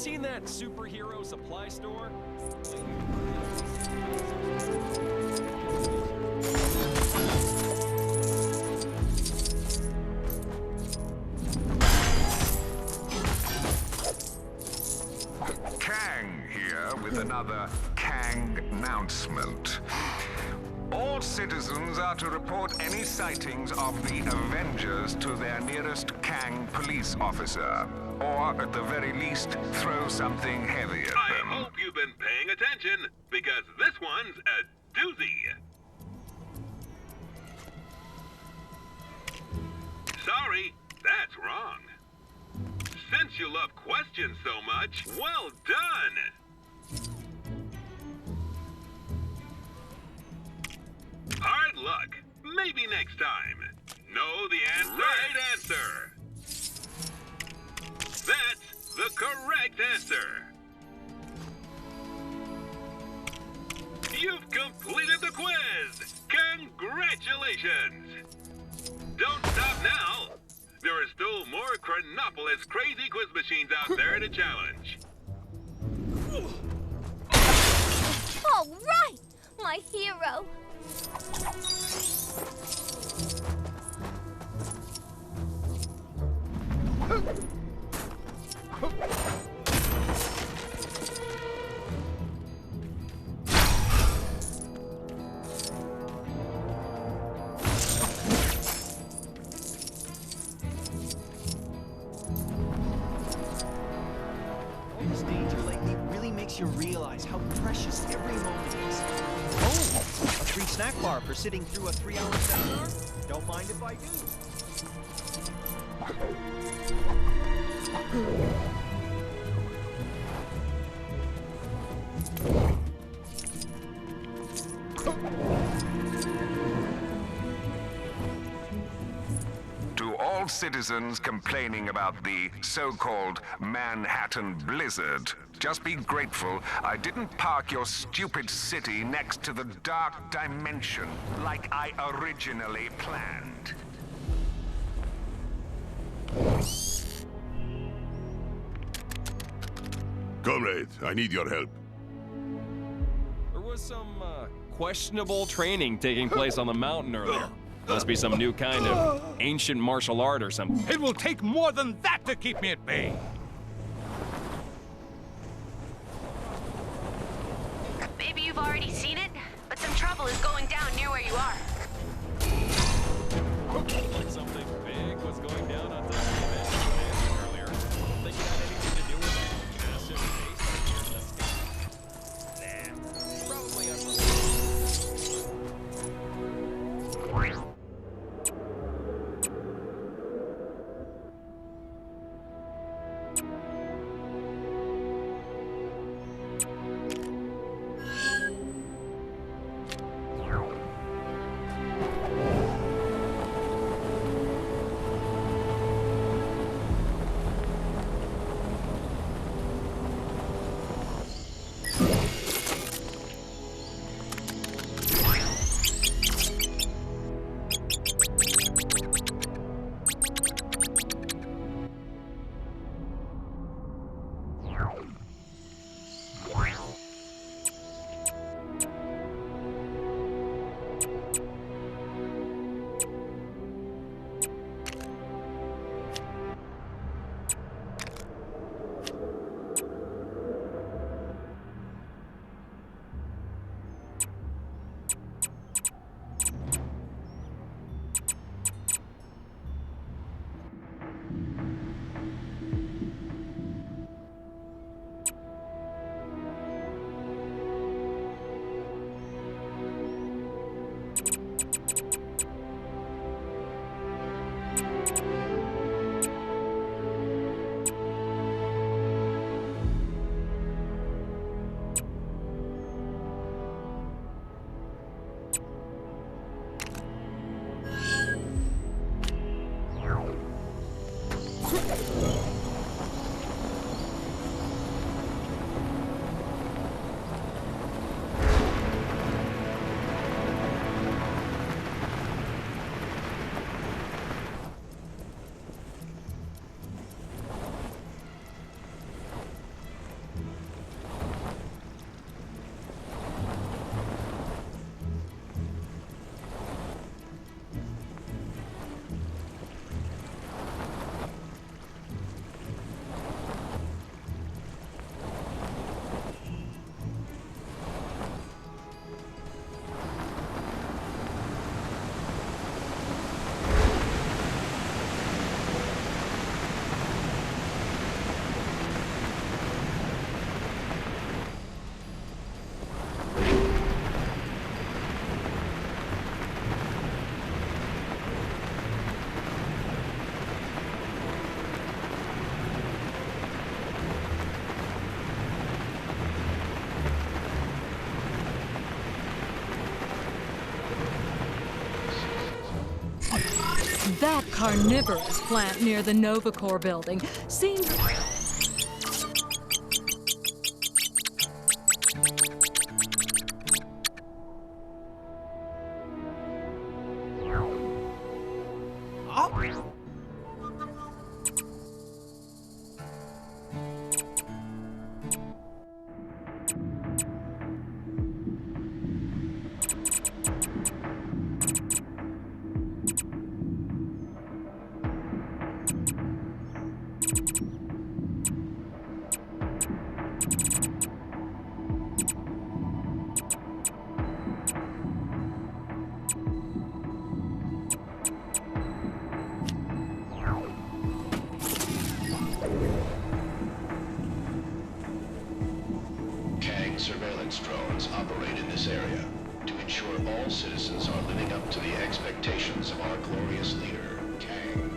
seen that superhero supply store? Kang here with another Kang announcement. All citizens are to report any sightings of the Avengers to their nearest Kang police officer. Or, at the very least, throw something heavy at them. I hope you've been paying attention, because this one's a doozy. Sorry, that's wrong. Since you love questions so much, well done! Hard luck. Maybe next time. Know the right answer. That's the correct answer. You've completed the quiz. Congratulations. Don't stop now. There are still more Chronopolis crazy quiz machines out there to challenge. All right, my hero. This danger lately really makes you realize how precious every moment is. Oh, a free snack bar for sitting through a 3-hour seminar? Don't mind if I do. To all citizens complaining about the so-called Manhattan Blizzard, just be grateful I didn't park your stupid city next to the dark dimension like I originally planned. Comrade, I need your help. There was some questionable training taking place on the mountain earlier. Must be some new kind of ancient martial art or something. It will take more than that to keep me at bay. Maybe you've already seen it, but some trouble is going down near where you are. Like something big was going down on top of the event earlier. Don't think it had anything to do with that massive base here in the sky. Nah, probably unrelated. That carnivorous plant near the Novacore building seems... Surveillance drones operate in this area to ensure all citizens are living up to the expectations of our glorious leader, Kang.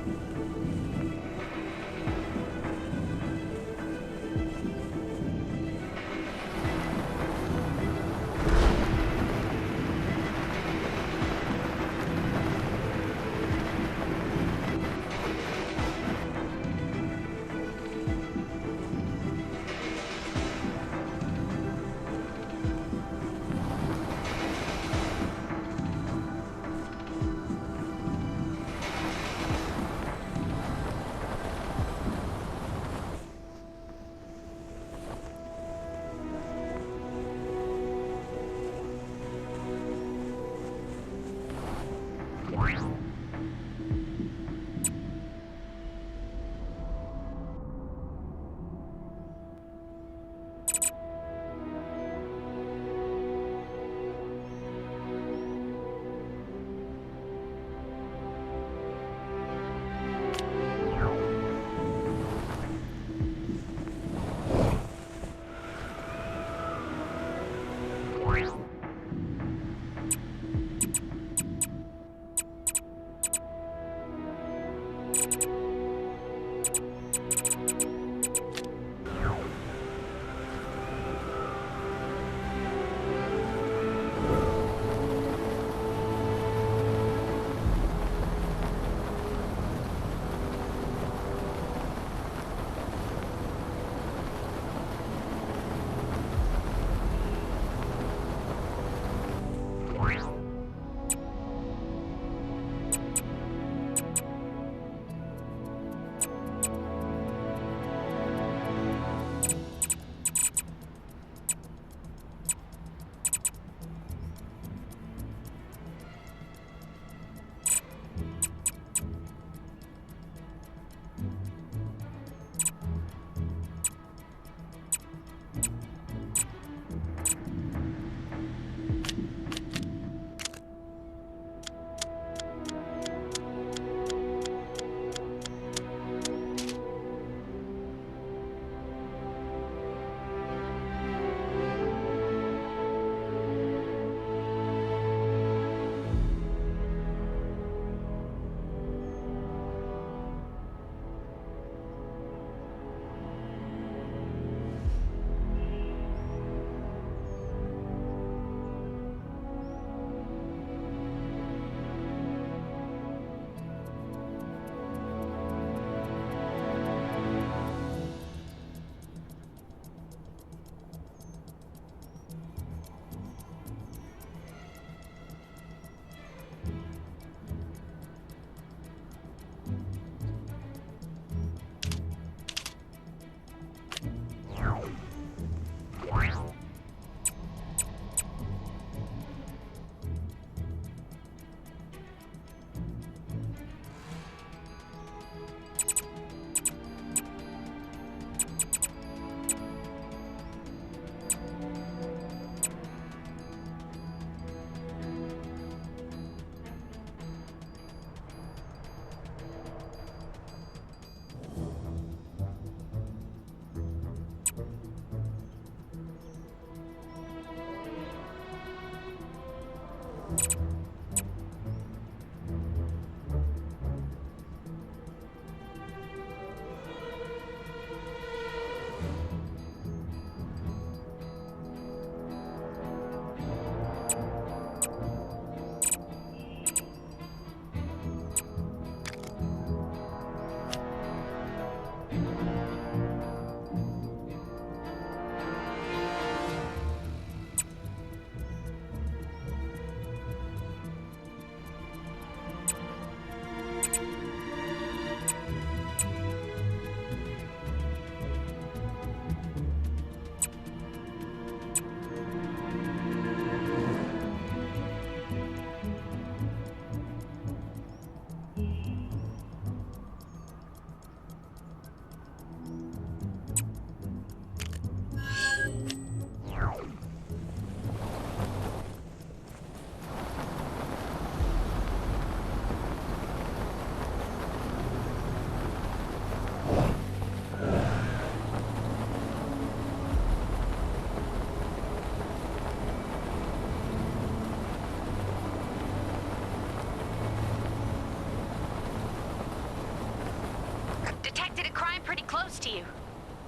detected a crime pretty close to you.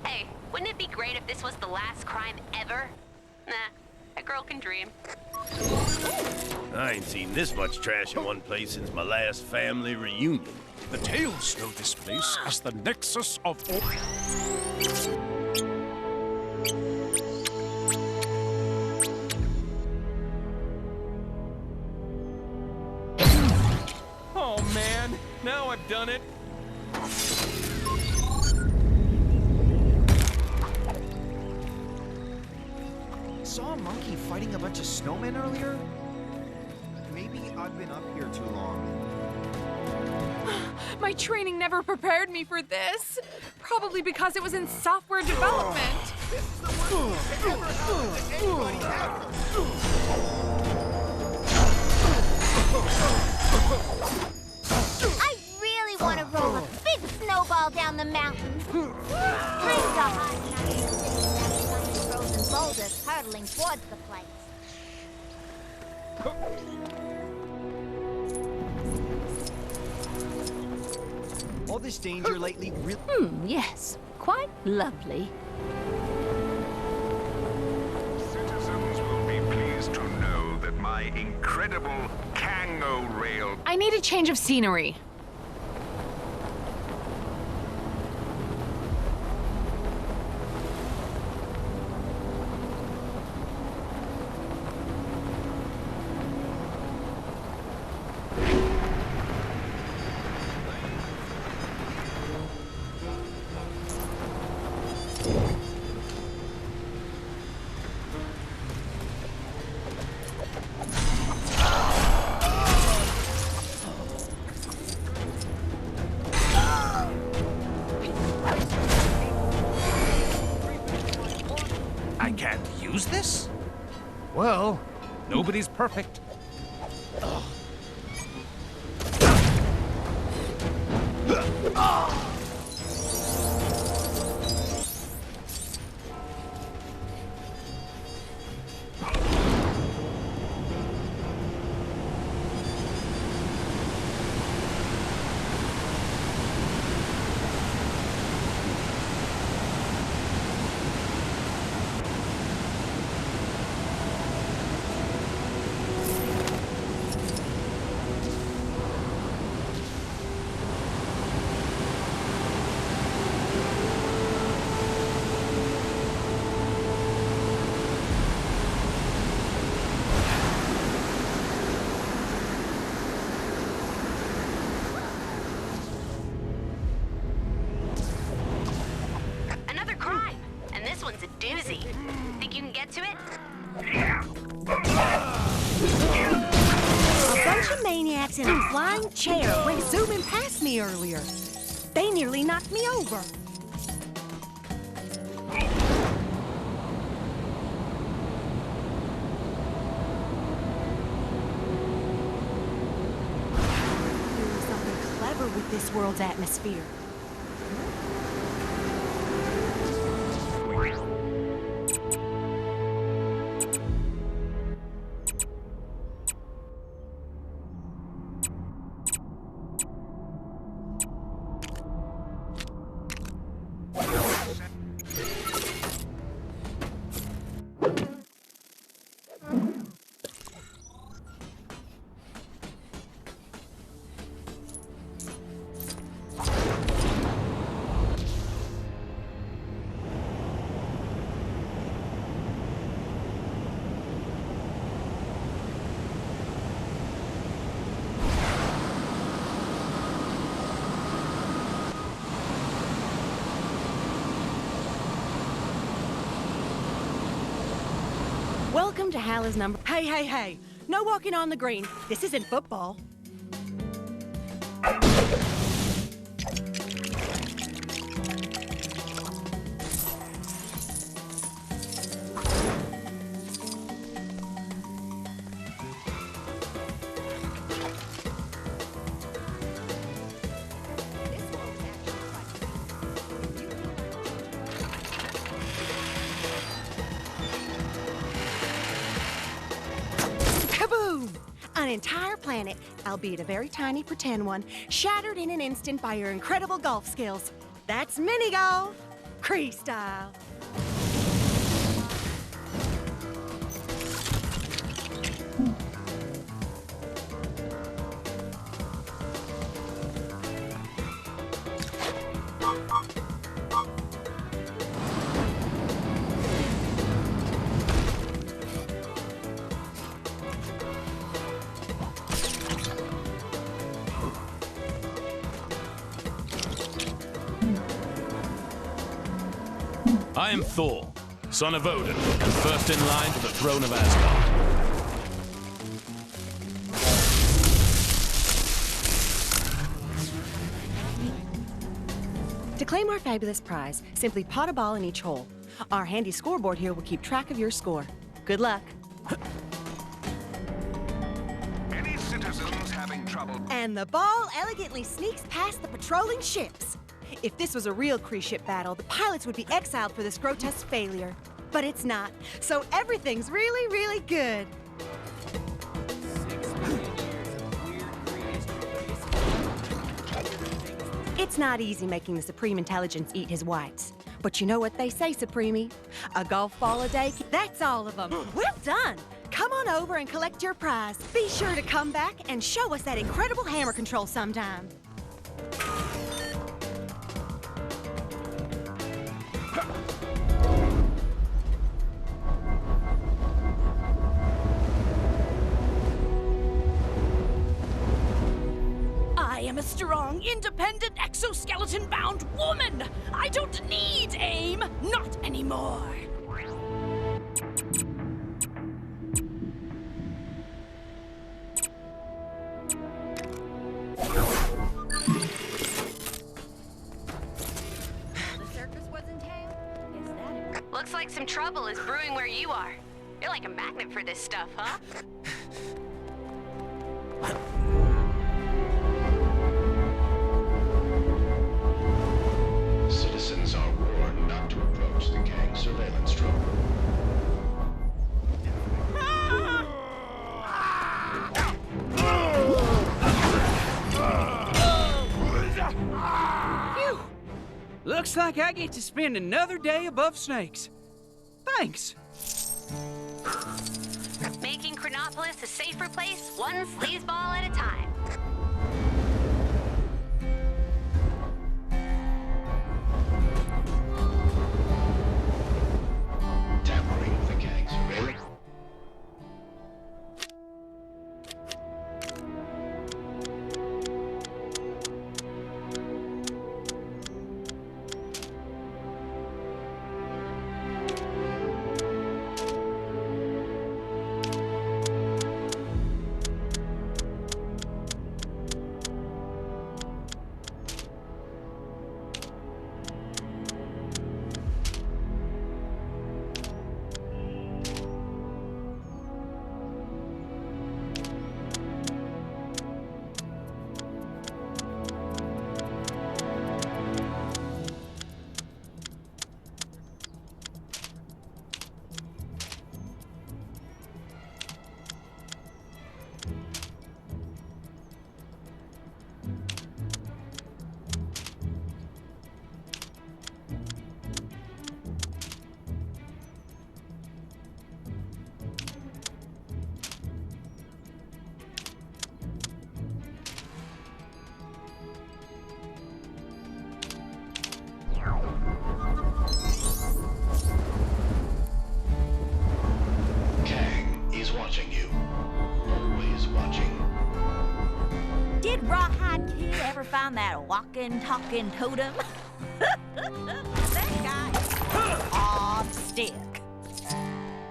Hey, wouldn't it be great if this was the last crime ever? Nah, a girl can dream. I ain't seen this much trash in one place since my last family reunion. The tales know this place as the nexus of all. Oh man, now I've done it. Saw a monkey fighting a bunch of snowmen earlier? Maybe I've been up here too long. My training never prepared me for this. Probably because it was in software development. This is the worst thing that ever happened to anybody ever! I really want to roll a big snowball down the mountain. Rings are hot and I can see frozen boulders hurtling towards the place. All this danger lately really... Yes. Quite lovely. Citizens will be pleased to know that my incredible Kango rail... I need a change of scenery. I can't use this? Well, nobody's perfect. doozy. Think you can get to it? A bunch of maniacs in a flying chair went zooming past me earlier. They nearly knocked me over. Doing something clever with this world's atmosphere. Welcome to Hala's number. Hey, hey, hey. No walking on the green. This isn't football. An entire planet, albeit a very tiny pretend one, shattered in an instant by your incredible golf skills. That's mini golf, Cree style. I am Thor, son of Odin, and first in line to the throne of Asgard. To claim our fabulous prize, simply pot a ball in each hole. Our handy scoreboard here will keep track of your score. Good luck. Any citizens having trouble? And the ball elegantly sneaks past the patrolling ships. If this was a real Kree ship battle, the pilots would be exiled for this grotesque failure. But it's not, so everything's really, really good. It's not easy making the Supreme Intelligence eat his whites. But you know what they say, Supreme? A golf ball a day, that's all of them. Well done! Come on over and collect your prize. Be sure to come back and show us that incredible hammer control sometime. I am a strong, independent, exoskeleton-bound woman! I don't need aim! Not anymore! Looks like some trouble is brewing where you are. You're like a magnet for this stuff, huh? Citizens are warned not to approach the gang surveillance drone. Phew! Looks like I get to spend another day above snakes. Thanks. Making Chronopolis a safer place, one sleazeball at a time. Tampering with the gang surveillance. Kang is watching you. Always watching. Did Rawhide Kid ever find that walking, talking totem? That guy is odd stick.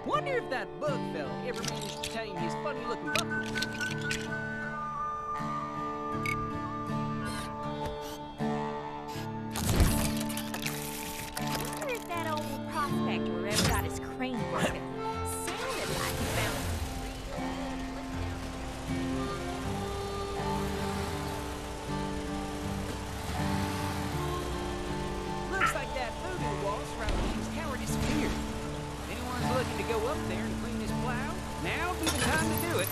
Wonder if that bug fella ever managed to tame his funny-looking puppy. Wonder if that old prospector ever got his crane working. Sounded like he found Looks like that voodoo wall surrounding King's Tower disappeared. If anyone's looking to go up there and clean his plow, now would be the time to do it.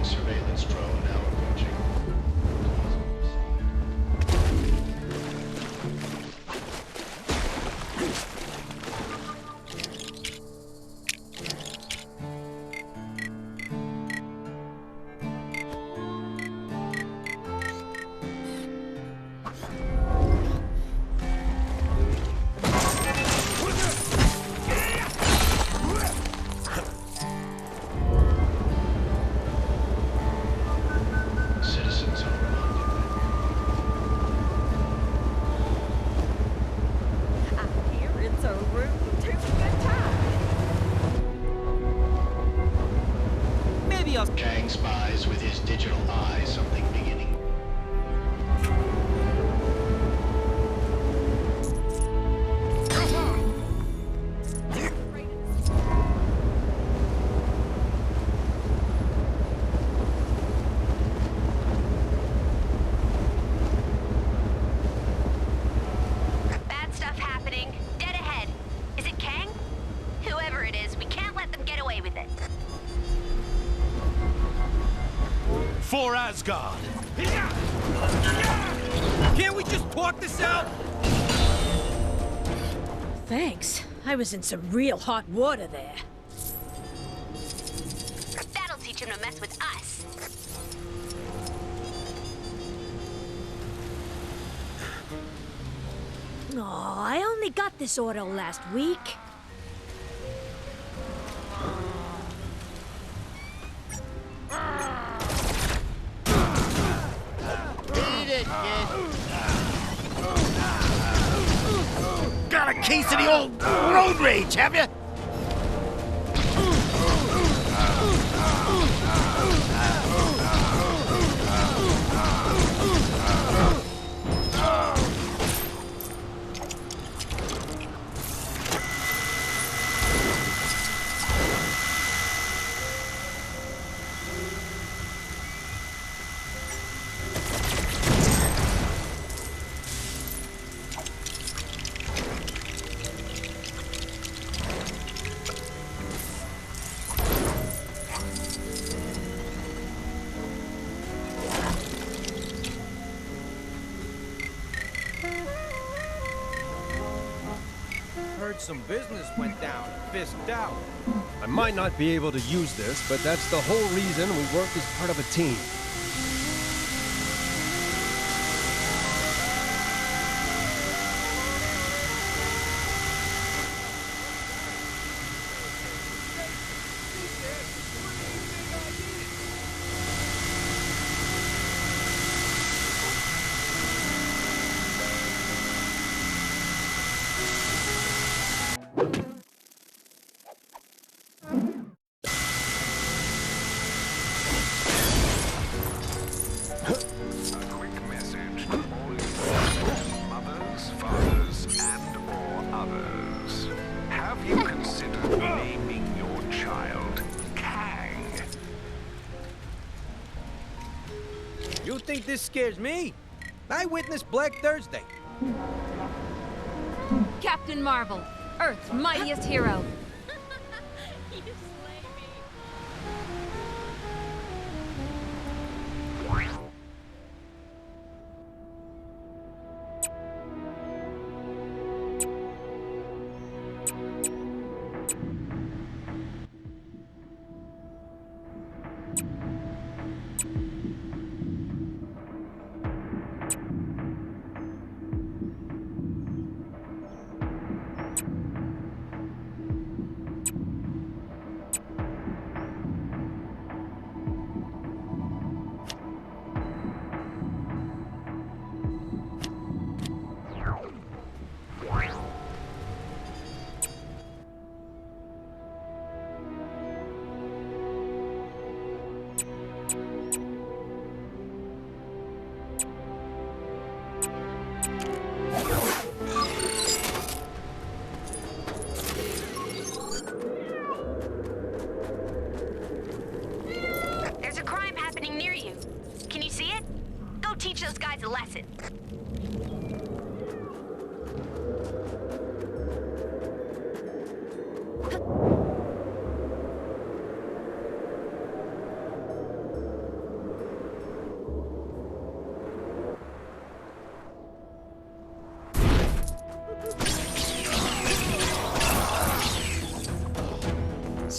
Incoming surveillance drone now approaching. Kang spies with his digital eye something beginning. Bad stuff happening. Dead ahead. Is it Kang? Whoever it is, we can't let them get away with it. For Asgard! Can't we just talk this out? Thanks. I was in some real hot water there. That'll teach him to mess with us. Aw, I only got this order last week. Beat it, kid. Got a case of the old road rage, have you? Heard some business went down, fist out. I might not be able to use this, but that's the whole reason we work as part of a team. You think this scares me? I witnessed Black Thursday. Captain Marvel, Earth's mightiest hero. There's a crime happening near you. Can you see it? Go teach those guys a lesson.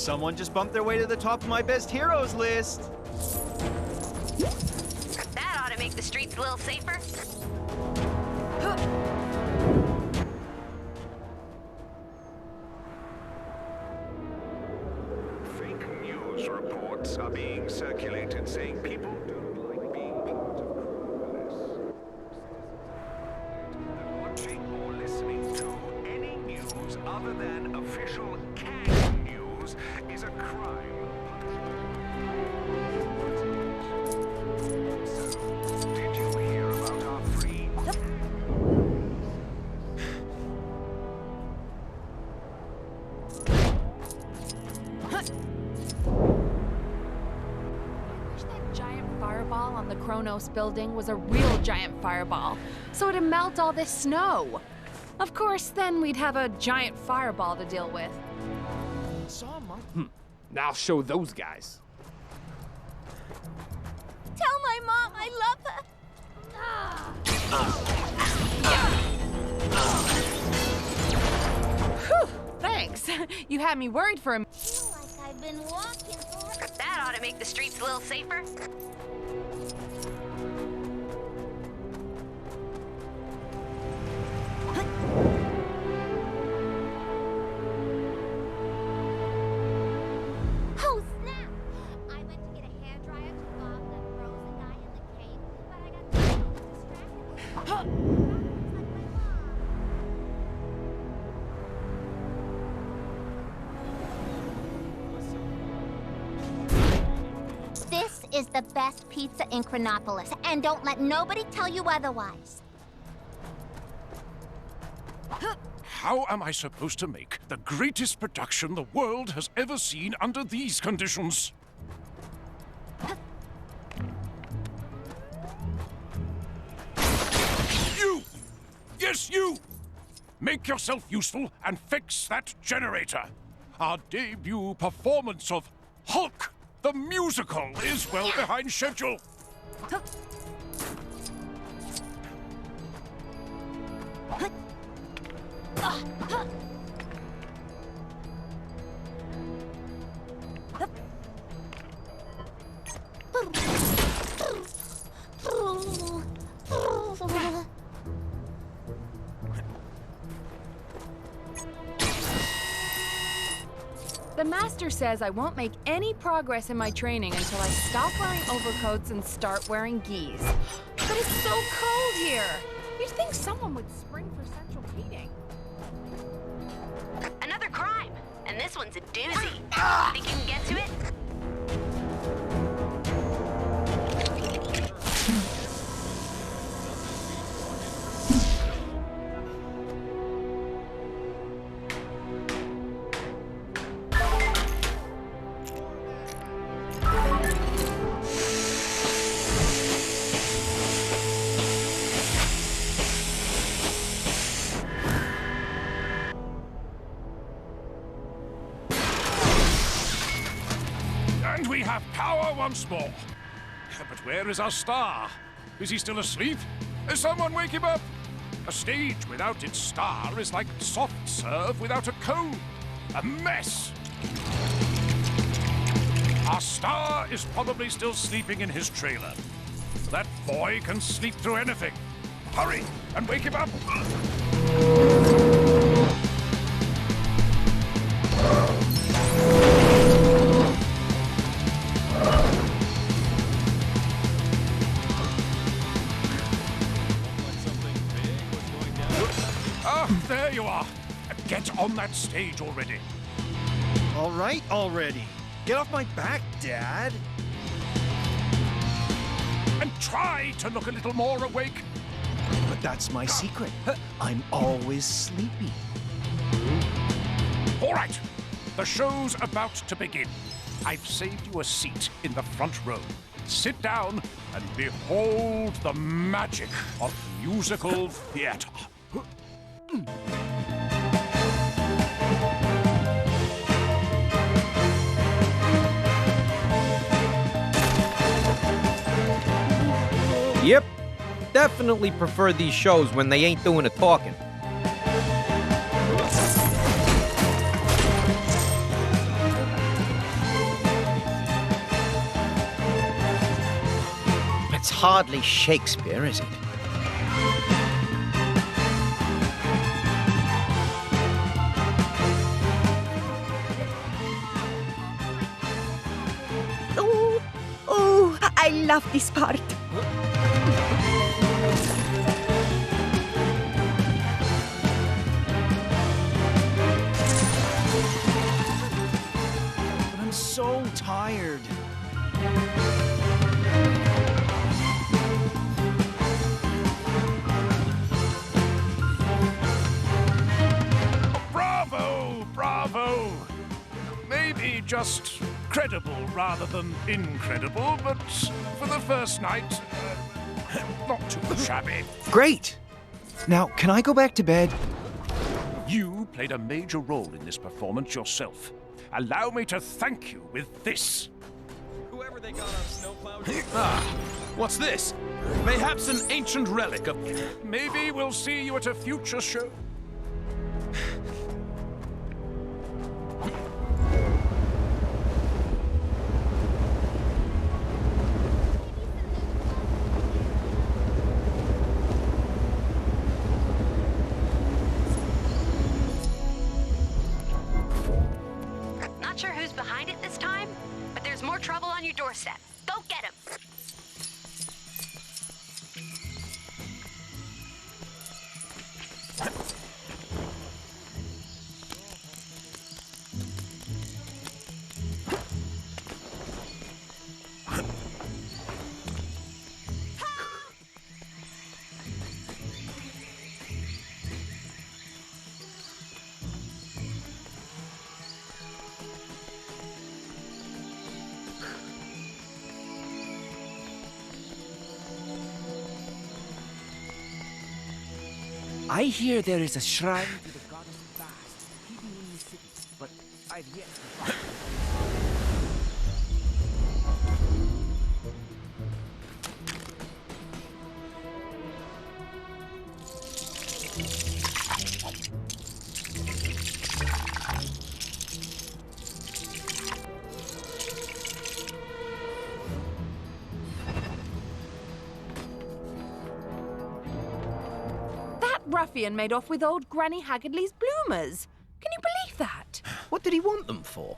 Someone just bumped their way to the top of my best heroes list. That ought to make the streets a little safer. Fake news reports are being circulated saying people don't like being part of criminals. Watching or listening to any news other than official Kang news is a crime. So, did you hear about our free... That giant fireball on the Kronos building was a real giant fireball, so it'd melt all this snow. Of course, then we'd have a giant fireball to deal with. Saw a monkey. Now I'll show those guys. Tell my mom I love her. Whew, thanks. You had me worried for a minute. Like I've been walking for... That ought to make the streets a little safer. Oh, snap! I went to get a hairdryer to bob that frozen guy in the cave, but I got distracted. This is the best pizza in Chronopolis, and don't let nobody tell you otherwise. How am I supposed to make the greatest production the world has ever seen under these conditions? You! Yes, you! Make yourself useful and fix that generator. Our debut performance of Hulk, the musical, is well behind schedule. The master says I won't make any progress in my training until I stop wearing overcoats and start wearing gis. But it's so cold here. You'd think someone would spring for central heating. Another crime, and this one's a doozy. Think you can get to it? And we have power once more. But where is our star? Is he still asleep? Someone wake him up! A stage without its star is like soft serve without a cone. A mess! Our star is probably still sleeping in his trailer. That boy can sleep through anything. Hurry and wake him up! There you are. Get on that stage already. All right, already. Get off my back, Dad. And try to look a little more awake. But that's my secret. I'm always sleepy. All right. The show's about to begin. I've saved you a seat in the front row. Sit down and behold the magic of musical theater. Yep. Definitely prefer these shows when they ain't doing the talking. That's hardly Shakespeare, is it? Oh, I love this part. But I'm so tired. Bravo! Bravo! Maybe just credible rather than incredible, but for the first night, not too shabby. Great! Now, can I go back to bed? You played a major role in this performance yourself. Allow me to thank you with this. Whoever they got on Snowplow. What's this? Mayhaps an ancient relic of... Maybe we'll see you at a future show. Not sure who's behind it this time, but there's more trouble on your doorstep. Go get him! I hear there is a shrine to the goddess Bast hidden in the city, but I've yet to find it. Ruffian made off with old Granny Haggardly's bloomers. Can you believe that? What did he want them for?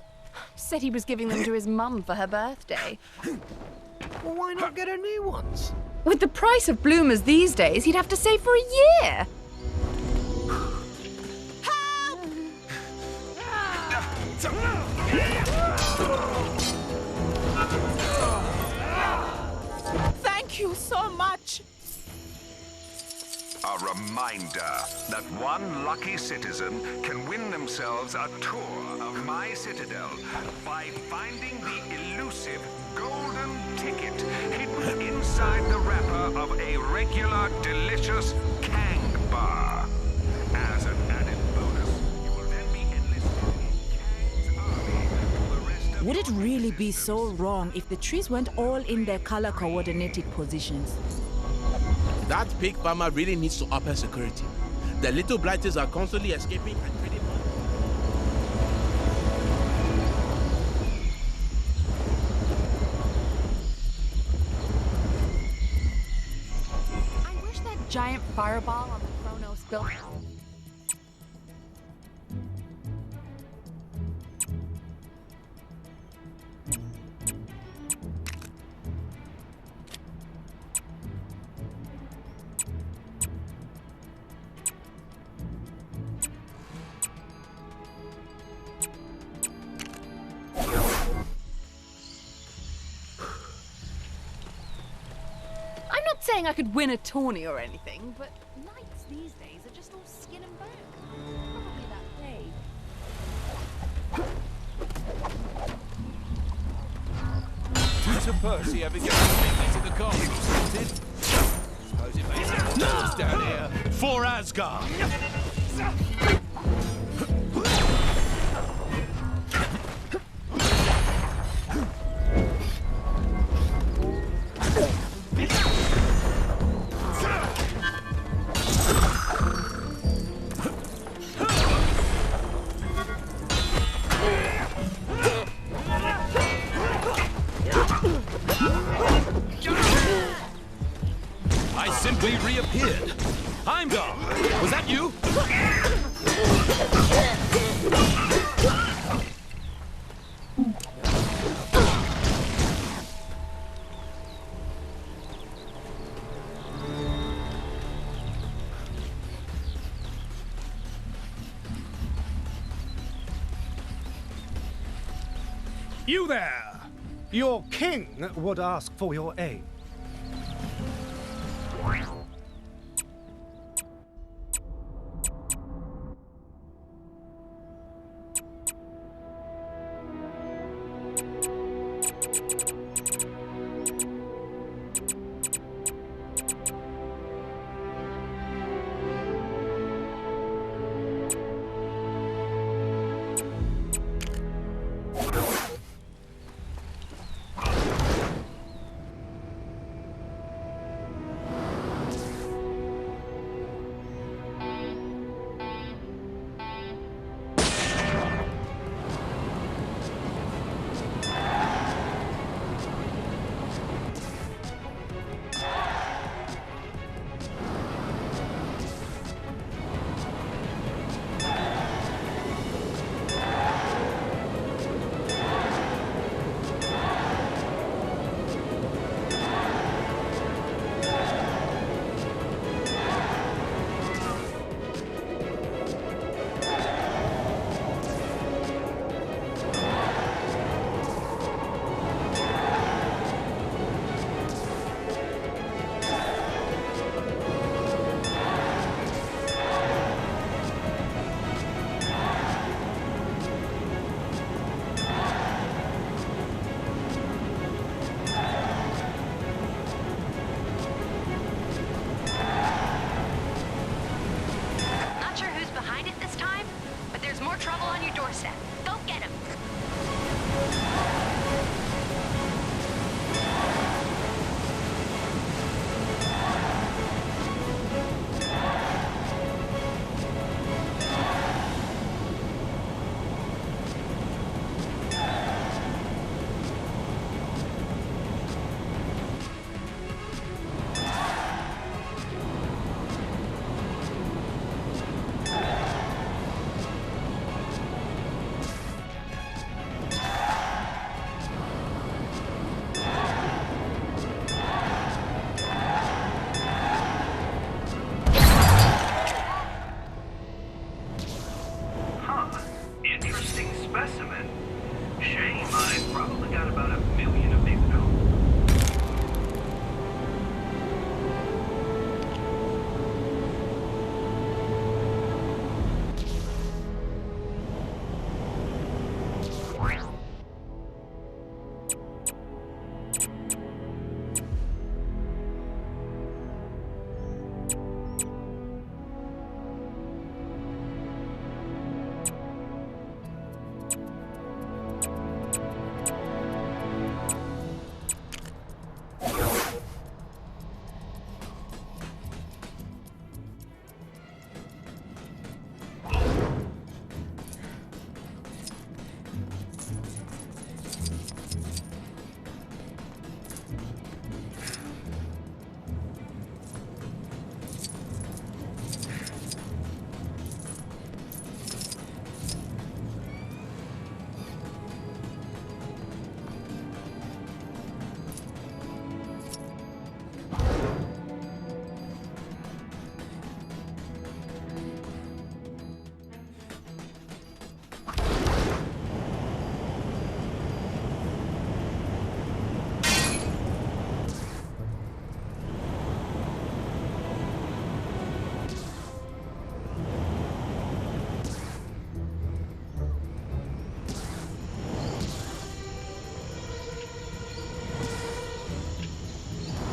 Said he was giving them to his mum for her birthday. Well, why not get her new ones? With the price of bloomers these days, he'd have to save for a year. Thank you so much. A reminder that one lucky citizen can win themselves a tour of my citadel by finding the elusive golden ticket hidden inside the wrapper of a regular, delicious Kang bar. As an added bonus, you will then be enlisted in Kang's army for the rest of Would it really be so wrong if the trees went all in their color-coordinated positions? That pig farmer really needs to up her security. The little blighters are constantly escaping and trading money. I wish that giant fireball on the Chronos built. Saying I could win a tourney or anything, but knights these days are just all skin and bone. Probably that way. Sir Percy ever get anything to the castle sorted? Suppose it makes it doors down here. For Asgard! simply reappeared. Heimdall, was that you? You there! Your king would ask for your aid.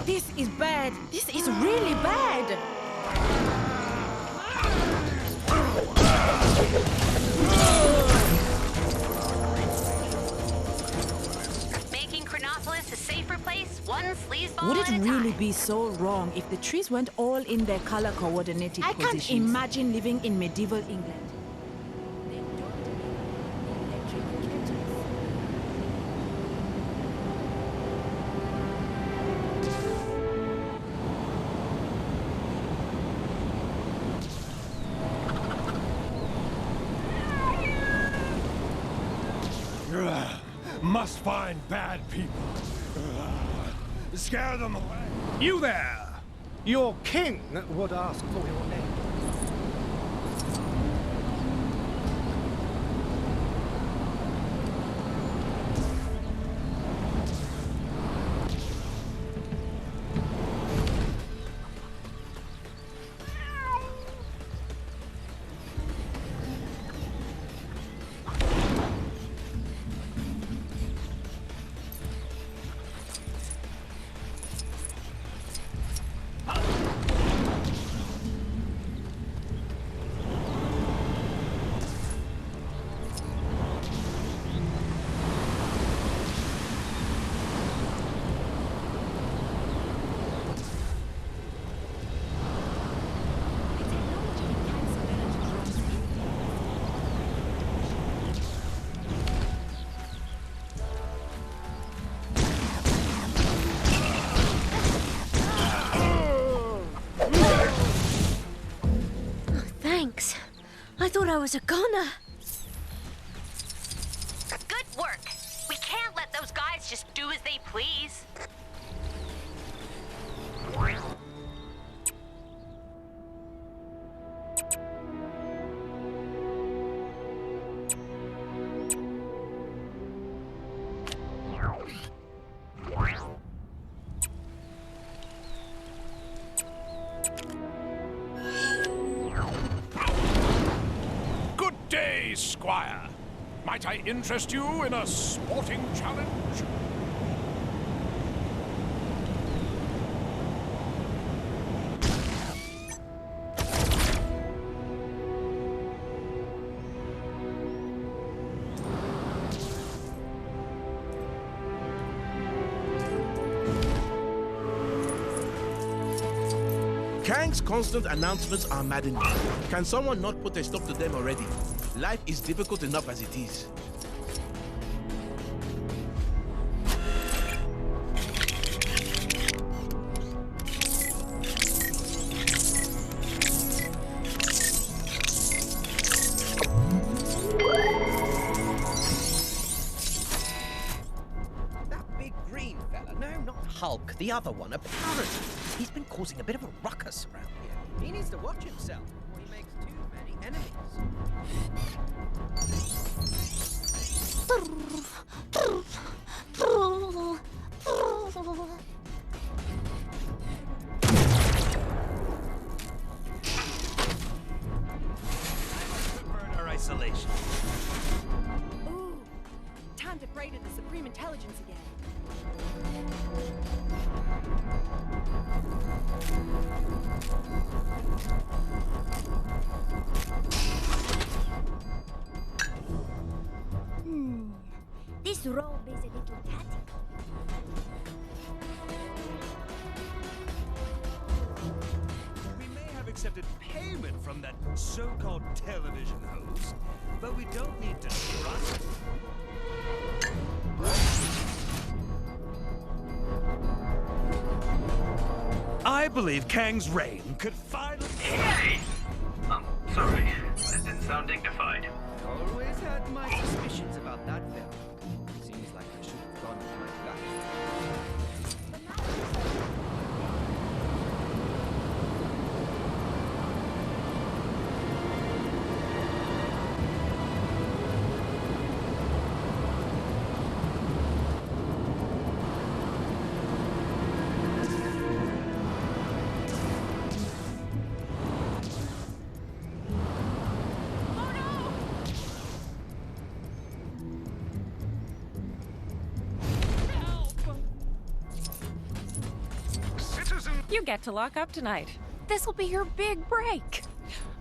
This is bad. This is really bad. Making Chronopolis a safer place, one sleazeball Would at it a really time. be so wrong if the trees went all in their color-coordinated I positions? can't Imagine living in medieval England. must find bad people. Scare them away. You there! Your king would ask for your name. Thanks. I thought I was a goner. Good work. We can't let those guys just do as they please. Good day, Squire. Might I interest you in a sporting challenge? Kang's constant announcements are maddening. Can someone not put a stop to them already? Life is difficult enough as it is. That big green fella, no, not Hulk, the other one, a parrot. He's been causing a bit of a ruckus around here. He needs to watch himself before he makes too many enemies. Our isolation. Ooh, time to pray to the Supreme Intelligence again. This robe is a little tatty. We may have accepted payment from that so-called television host, but we don't need to trust him. I believe Kang's reign could finally... Hey! Sorry. That didn't sound dignified. Always had my suspicions about that film. Seems like I should have gone with my gut. You get to lock up tonight. This'll be your big break.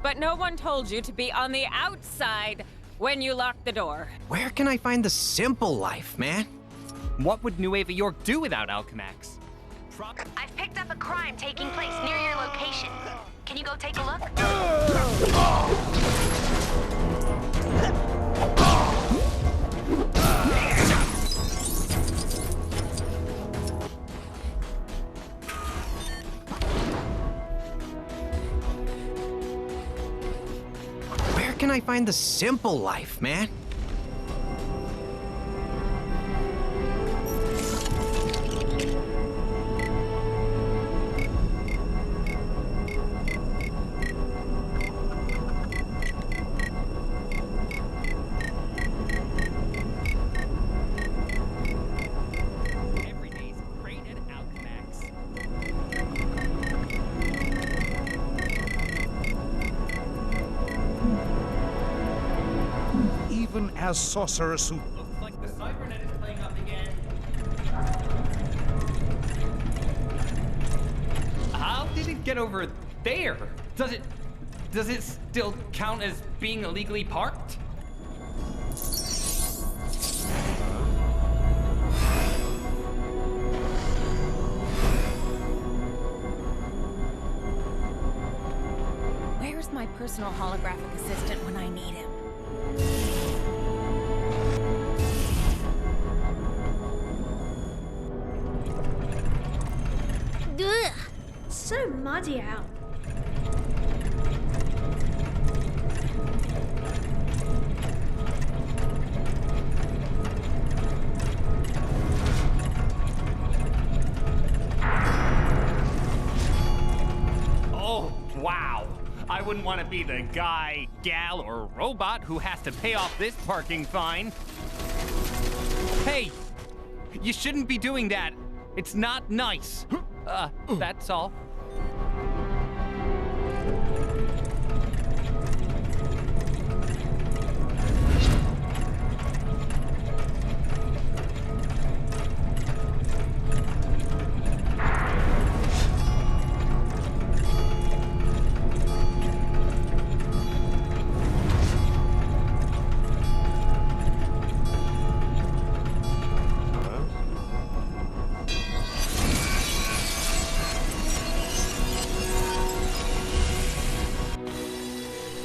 But no one told you to be on the outside when you lock the door. Where can I find the simple life, man? What would New Ava York do without Alchemax? I've picked up a crime taking place near your location. Can you go take a look? Where can I find the simple life, man? even as sorcerers who... Looks like the cybernet is playing up again. How did it get over there? Does it still count as being illegally parked? Where's my personal holographic assistant when I need him? Ugh, so muddy out. Oh, wow. I wouldn't want to be the guy, gal, or robot who has to pay off this parking fine. Hey, you shouldn't be doing that. It's not nice. That's all.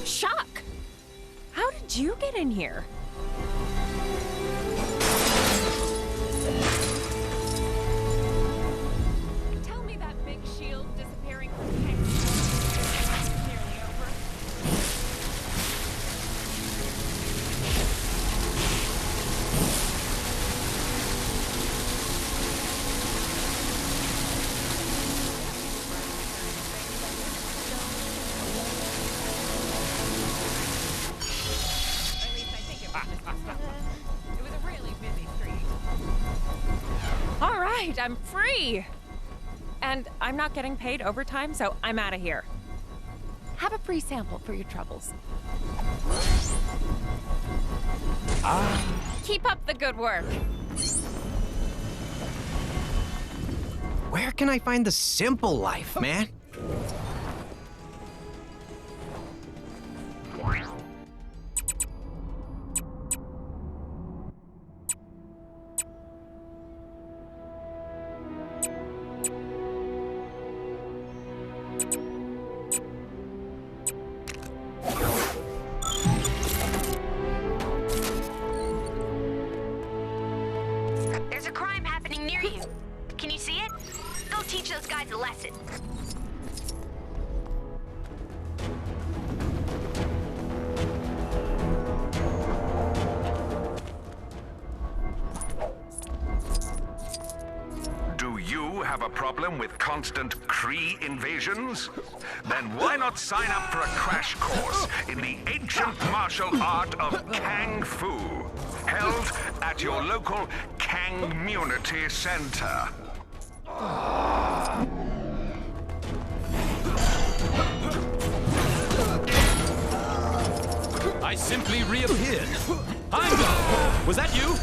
Shock! How did you get in here? Tell me that big shield disappearing from Jenkins is nearly over. It was a really busy street. All right, I'm free. And I'm not getting paid overtime, so I'm out of here. Have a free sample for your troubles. Keep up the good work. Where can I find the simple life, man? There's a crime happening near you. Can you see it? Go teach those guys a lesson. Do you have a problem with constant Kree invasions? Then why not sign up for a crash course in the ancient martial art of Kung Fu, held at your local Kangmunity Center? I simply reappeared. Heimdall! Was that you?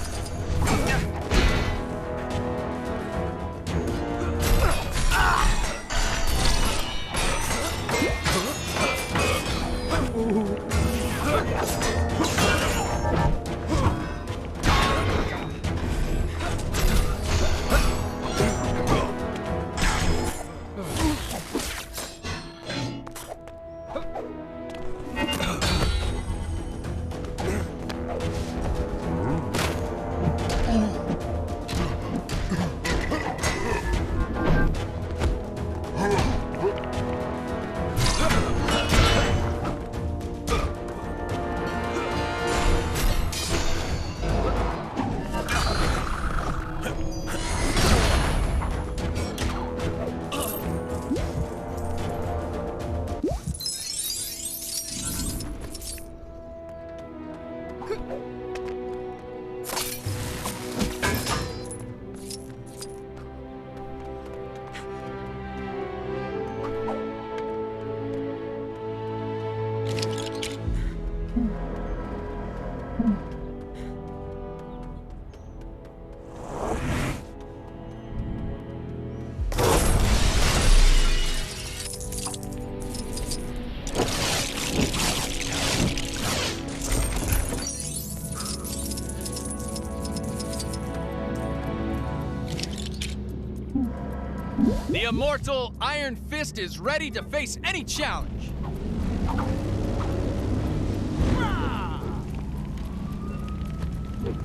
The immortal Iron Fist is ready to face any challenge.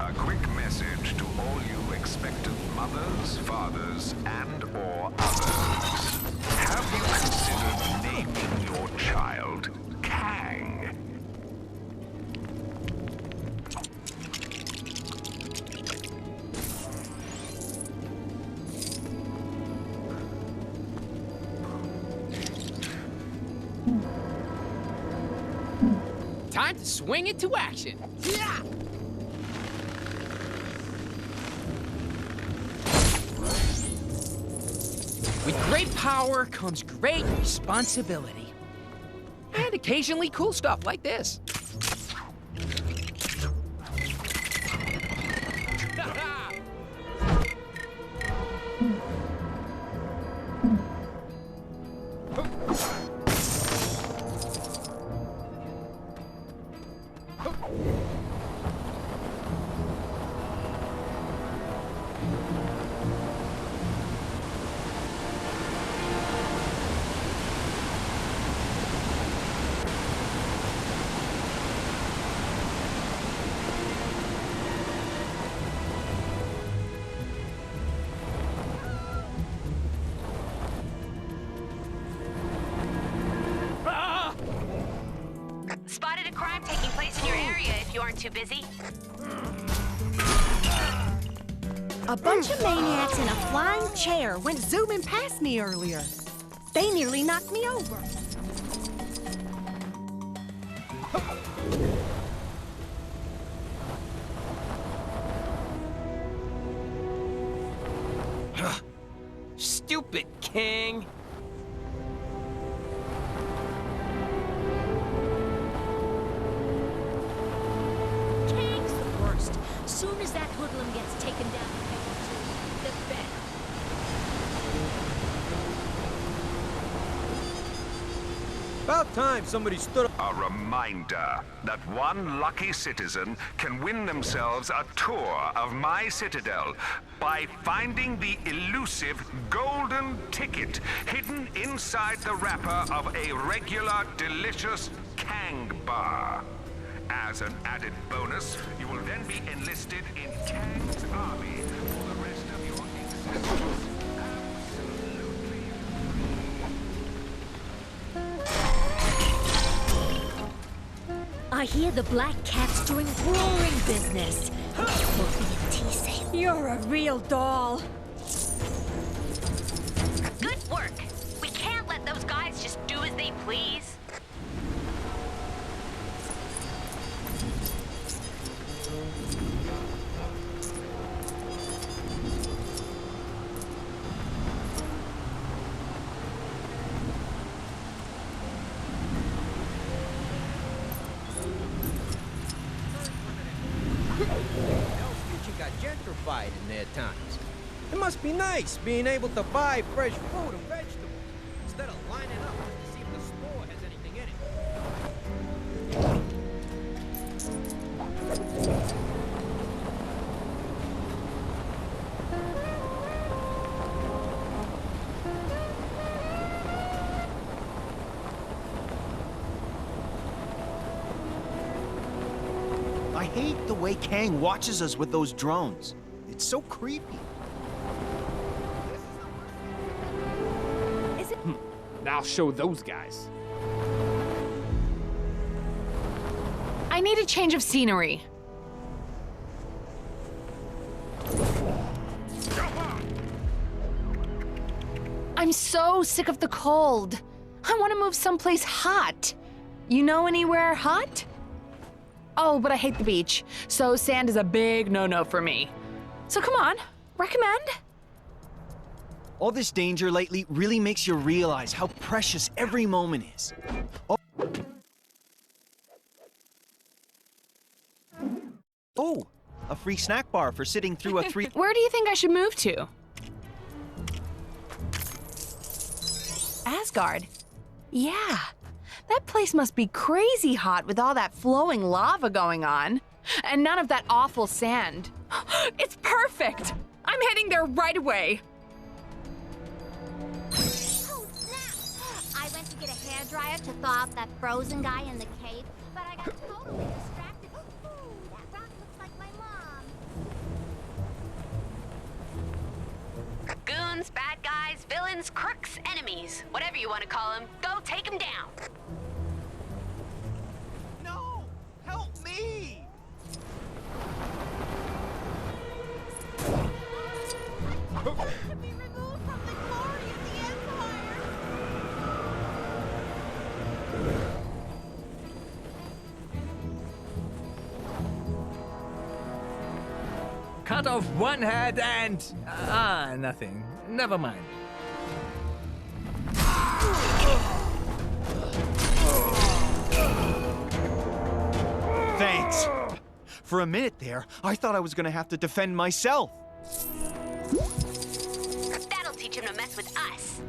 A quick message to all you expectant mothers, fathers, and/or others. Have you considered naming your child Kang? Time to swing it to action. Yeah! With great power comes great responsibility. And occasionally cool stuff like this. Spotted a crime taking place in your area if you aren't too busy. A bunch of maniacs in a flying chair went zooming past me earlier. They nearly knocked me over. Stupid king. Kang's the worst. Soon as that hoodlum gets taken down, the better. About time somebody stood up. A reminder that one lucky citizen can win themselves a tour of my citadel by finding the elusive golden ticket hidden inside the wrapper of a regular, delicious Kang bar. As an added bonus, you will then be enlisted in Kang's army for the rest of your existence. I hear the Black Cat's doing roaring business. You're a real doll. Good work. We can't let those guys just do as they please. Swtch got gentrified in their times. It must be nice being able to buy fresh fruit and vegetables instead of lining up to see if the store has anything in I hate the way Kang watches us with those drones. It's so creepy. Is it? I'll show those guys. I need a change of scenery. I'm so sick of the cold. I want to move someplace hot. You know anywhere hot? Oh, but I hate the beach, so sand is a big no-no for me. So come on, recommend? All this danger lately really makes you realize how precious every moment is. Oh, a free snack bar for sitting through a 3... Where do you think I should move to? Asgard. Yeah, that place must be crazy hot with all that flowing lava going on. And none of that awful sand. It's perfect! I'm heading there right away. went to get a hairdryer to thaw out that frozen guy in the cave, but I got totally distracted. Ooh, that rock looks like my mom. Goons, bad guys, villains, crooks, enemies, whatever you want to call them, go take them down. No! Help me! To be removed from the glory of the Empire! Cut off one head and... nothing. Never mind. Thanks. For a minute there, I thought I was gonna have to defend myself. That'll teach him to mess with us.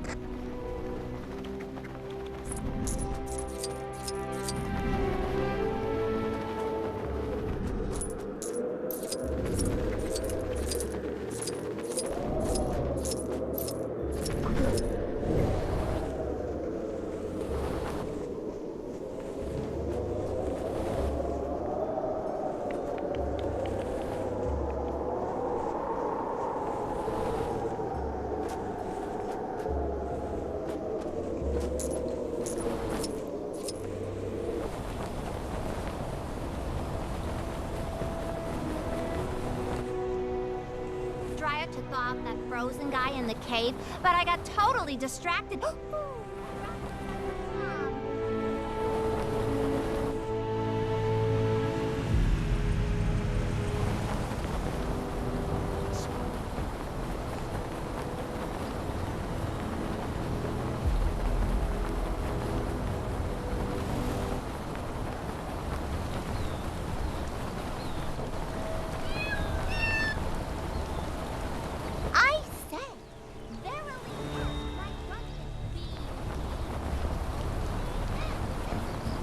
Dryer to thaw out that frozen guy in the cave, but I got totally distracted. I say, verily, my rugged be.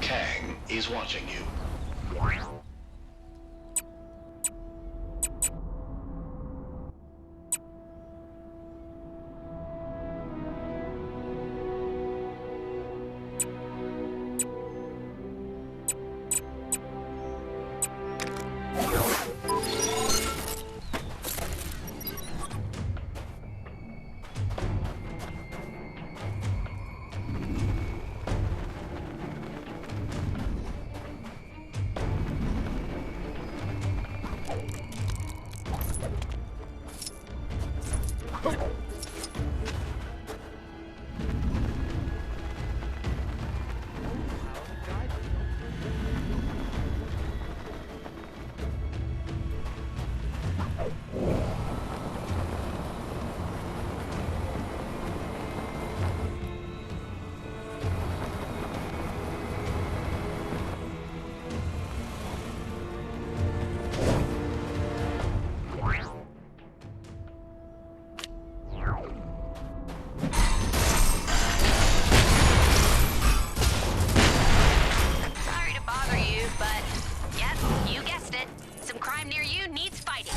Kang is watching you. Sorry to bother you, but yep, you guessed it. Some crime near you needs fighting.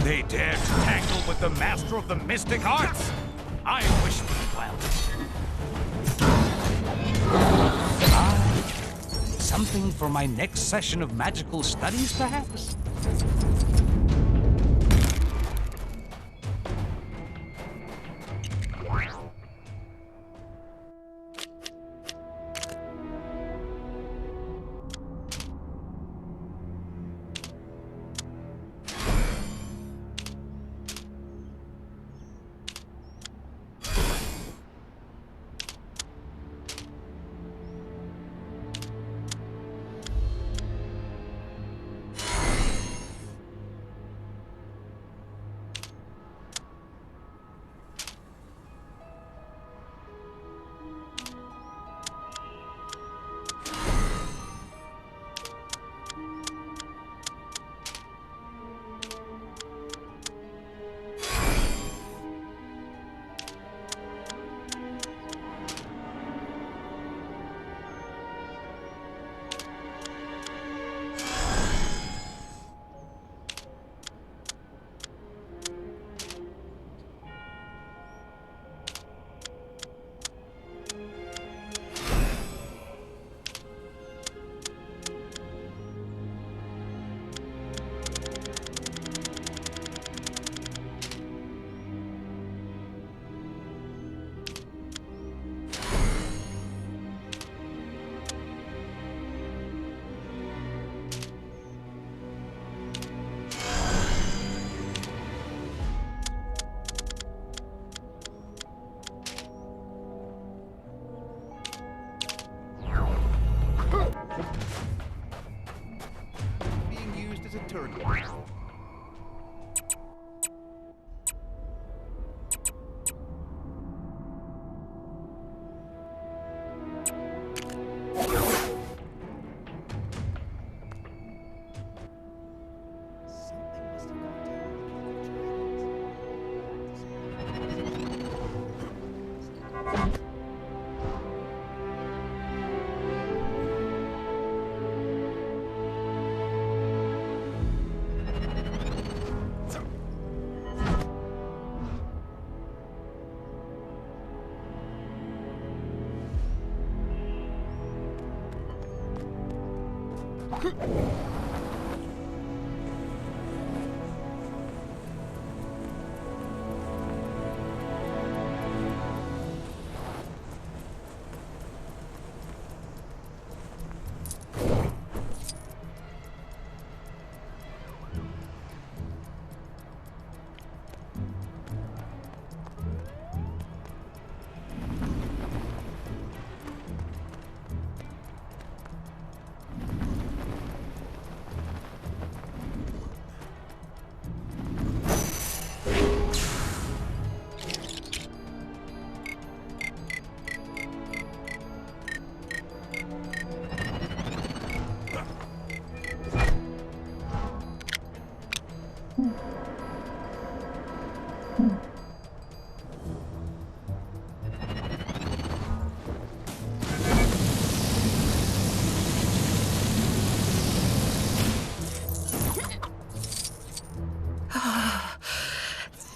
They dare to tangle with the master of the mystic arts? I wish them well. Something for my next session of magical studies, perhaps?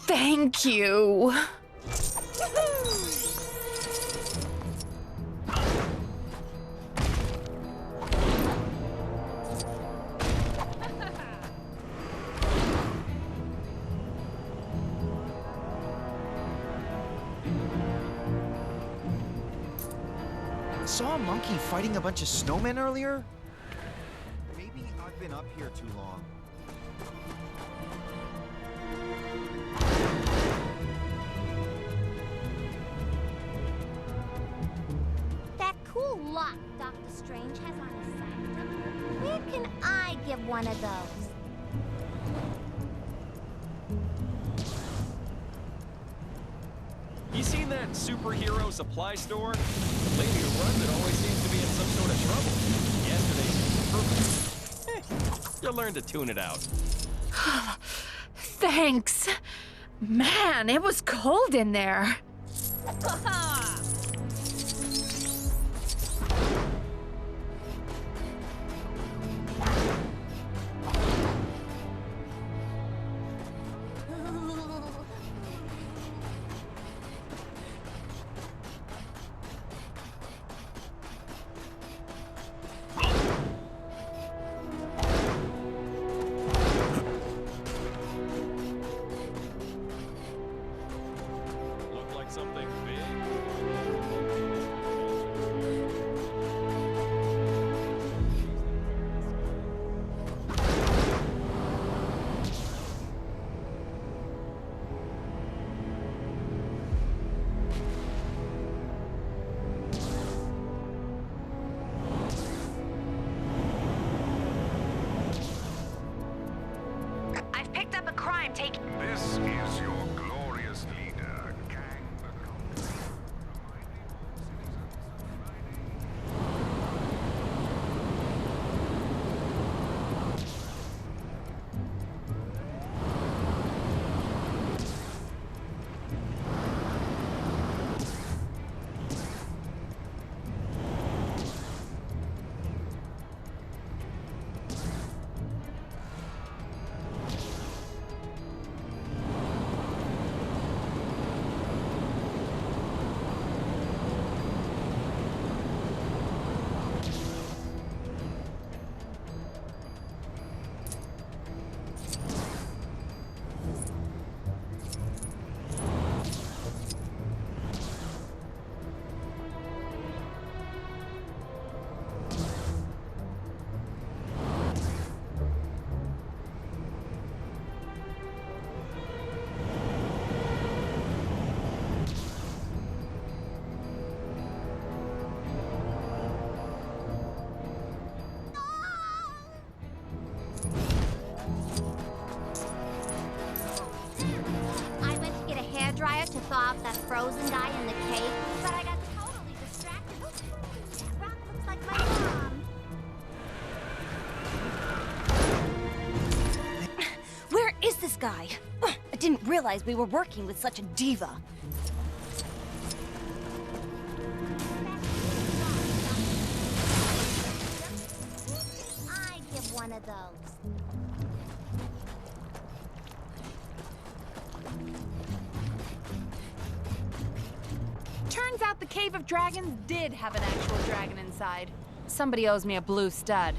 Thank you. Saw a monkey fighting a bunch of snowmen earlier? Maybe I've been up here too long. That cool lock Dr. Strange has on his sanctum. Where can I get one of those? You seen that superhero supply store? The lady who runs it always seems to be in some sort of trouble. Yesterday she was perfect. You'll learn to tune it out. Thanks. Man, it was cold in there. Something big. I've picked up a crime taking. This is your glorious leader, Kang the Conqueror. Dryer to thaw out that frozen guy in the cave, but I got totally distracted. That rock looks like my mom. Where is this guy? I didn't realize we were working with such a diva. of those. Turns out the Cave of Dragons did have an actual dragon inside. Somebody owes me a blue stud.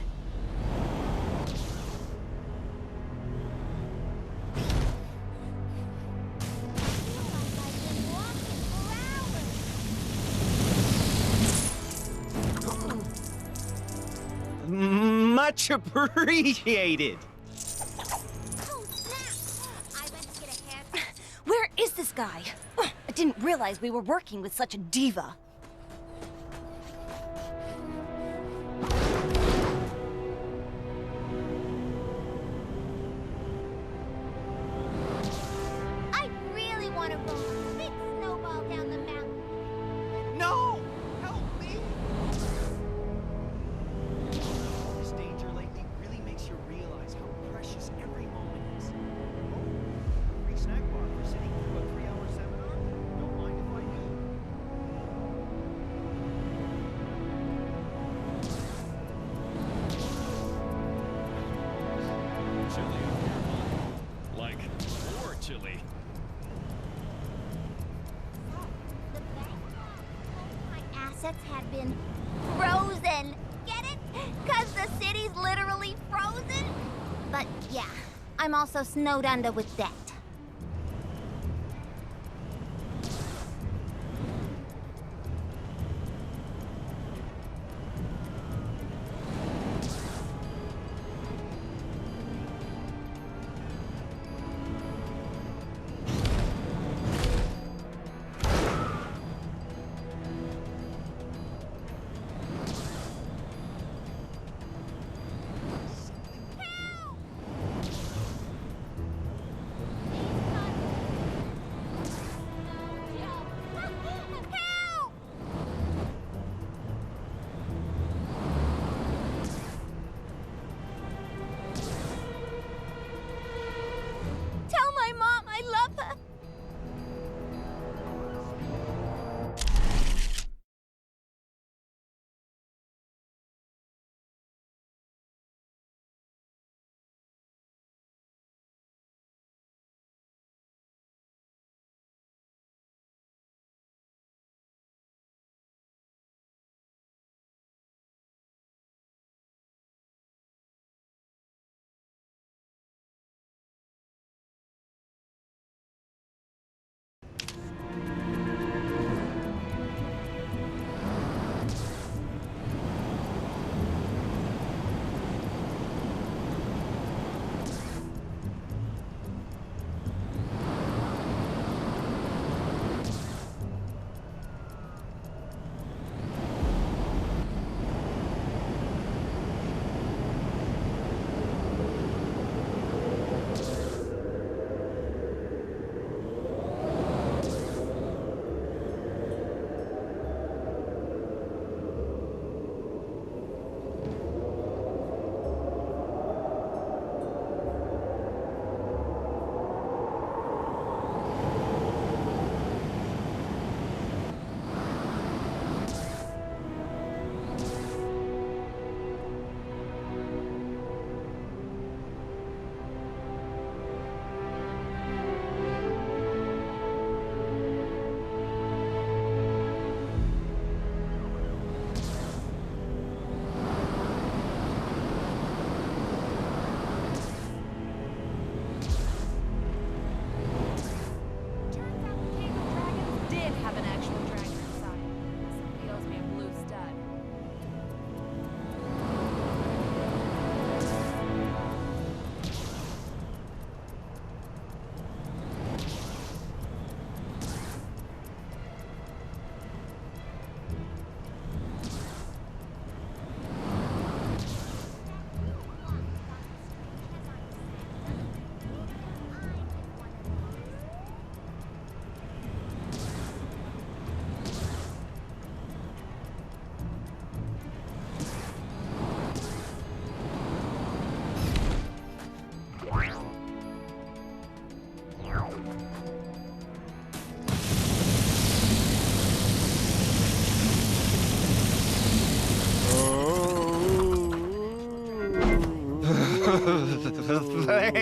Much appreciated. Where is this guy? I didn't realize we were working with such a diva. I really want to roll a big snowball down the mountain. No! Help me! This danger lately really makes you realize how precious every moment is. Oh, free snack bar for sitting through a 3-hour seminar? Don't mind if I do. Chili. Like, more chili. My assets had been frozen. Get it? Because the city's literally frozen? But yeah, I'm also snowed under with debt.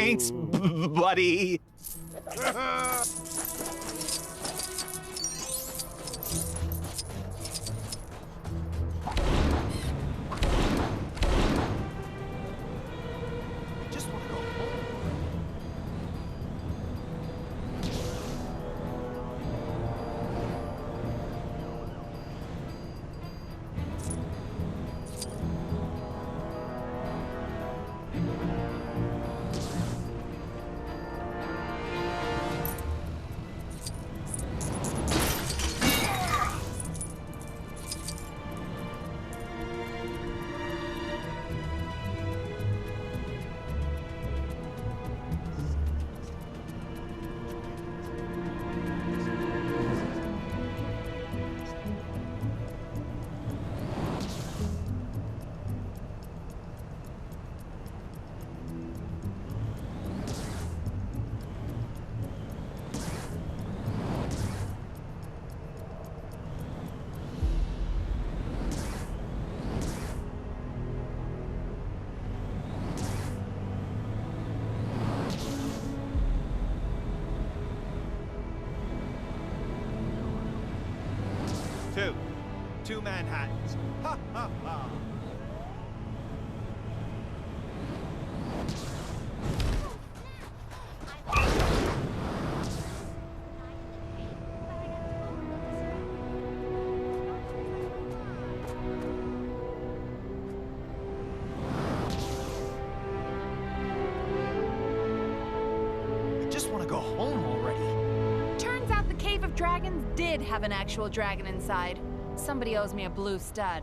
Thanks, buddy. Just want to go home. Two Manhattans. Ha ha ha. I just want to go home already. Turns out the Cave of Dragons did have an actual dragon inside. Somebody owes me a blue stud.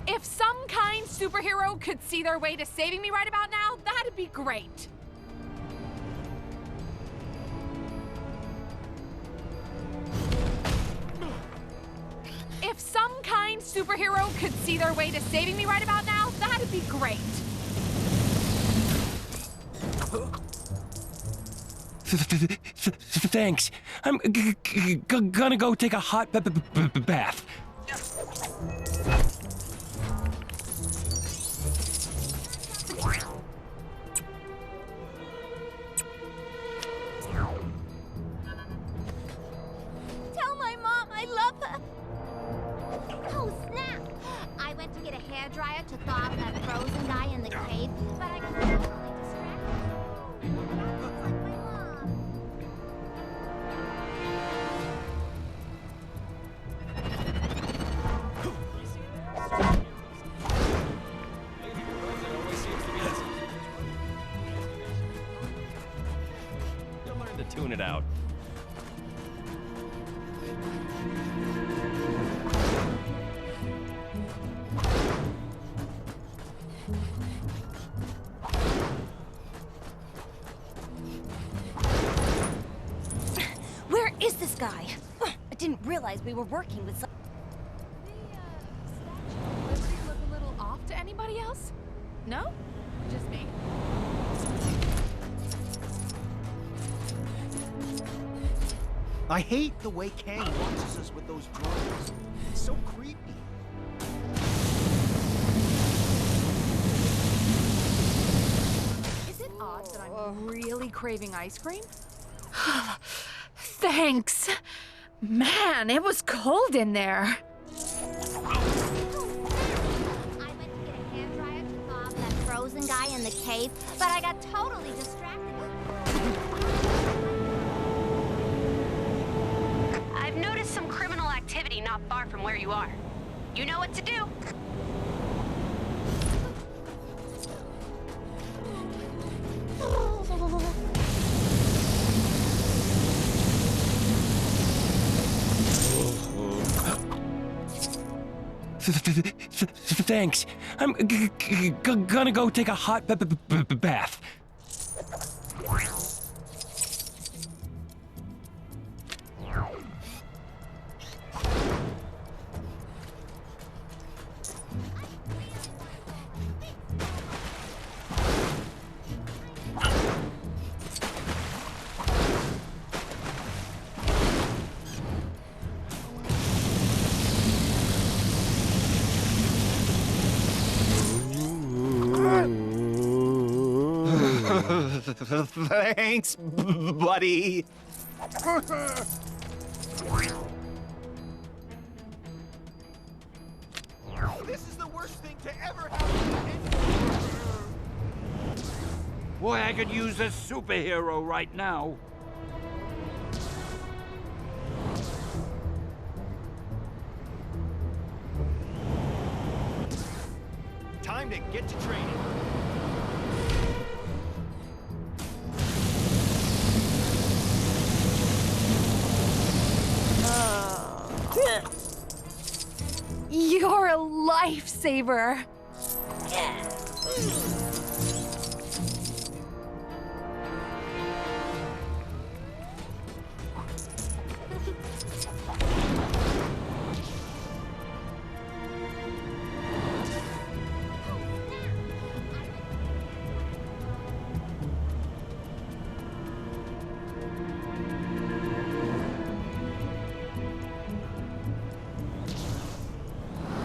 If some kind superhero could see their way to saving me right about now, that'd be great. If some kind superhero could see their way to saving me right about now, that'd be great. Thanks. I'm gonna go take a hot bath. Tell my mom I love her. Oh, snap. I went to get a hairdryer to thaw out that frozen guy in the cave, but I got totally distracted. That's like my mom. You'll learn to tune it out. Where is this guy? I didn't realize we were working with some... Does he look a little off to anybody else? No? Just me? I hate the way Kang watches us with those drones. It's so creepy. Is it odd that I'm really craving ice cream? Thanks. Man, it was cold in there. I went to get a hairdryer to thaw out that frozen guy in the cave, but I got totally distracted. I've noticed some criminal activity not far from where you are. You know what to do. Thanks. I'm gonna go take a hot bath. Thanks, buddy. This is the worst thing to ever happen to anyone. Boy, I could use a superhero right now. Time to get to training. You're a lifesaver.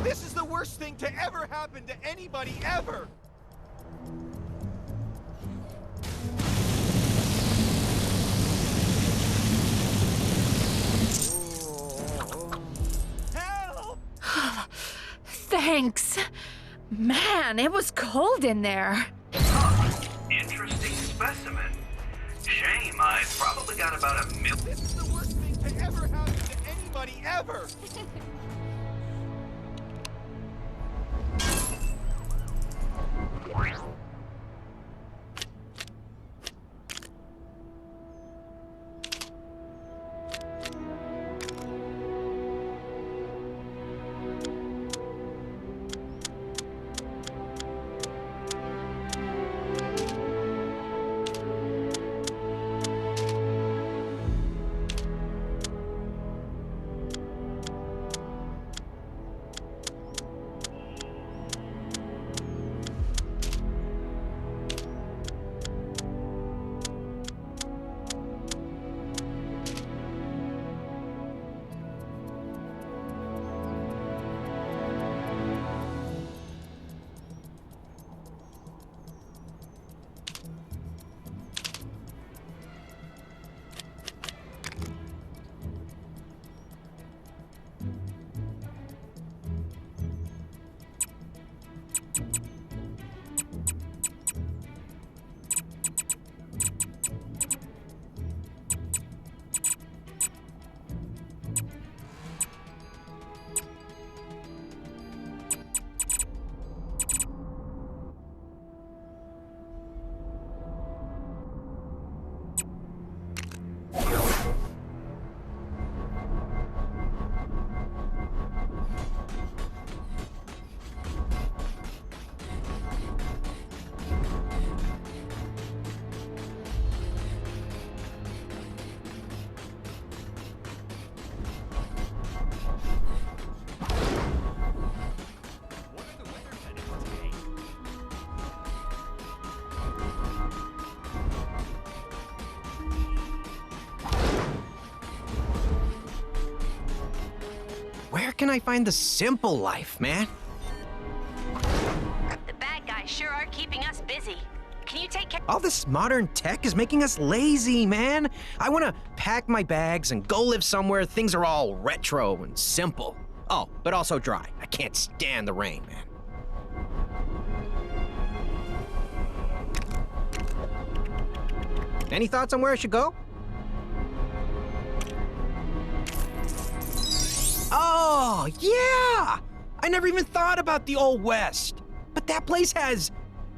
This is the worst thing to ever happen to anybody ever. Help! Thanks. Man, it was cold in there. Interesting specimen. Shame, I've probably got about a million. This is the worst thing to ever happen to anybody ever. Where can I find the simple life, man? The bad guys sure are keeping us busy. Can you take care? All this modern tech is making us lazy, man. I want to pack my bags and go live somewhere things are all retro and simple. Oh, but also dry. I can't stand the rain, man. Any thoughts on where I should go? Oh, yeah! I never even thought about the Old West. But that place has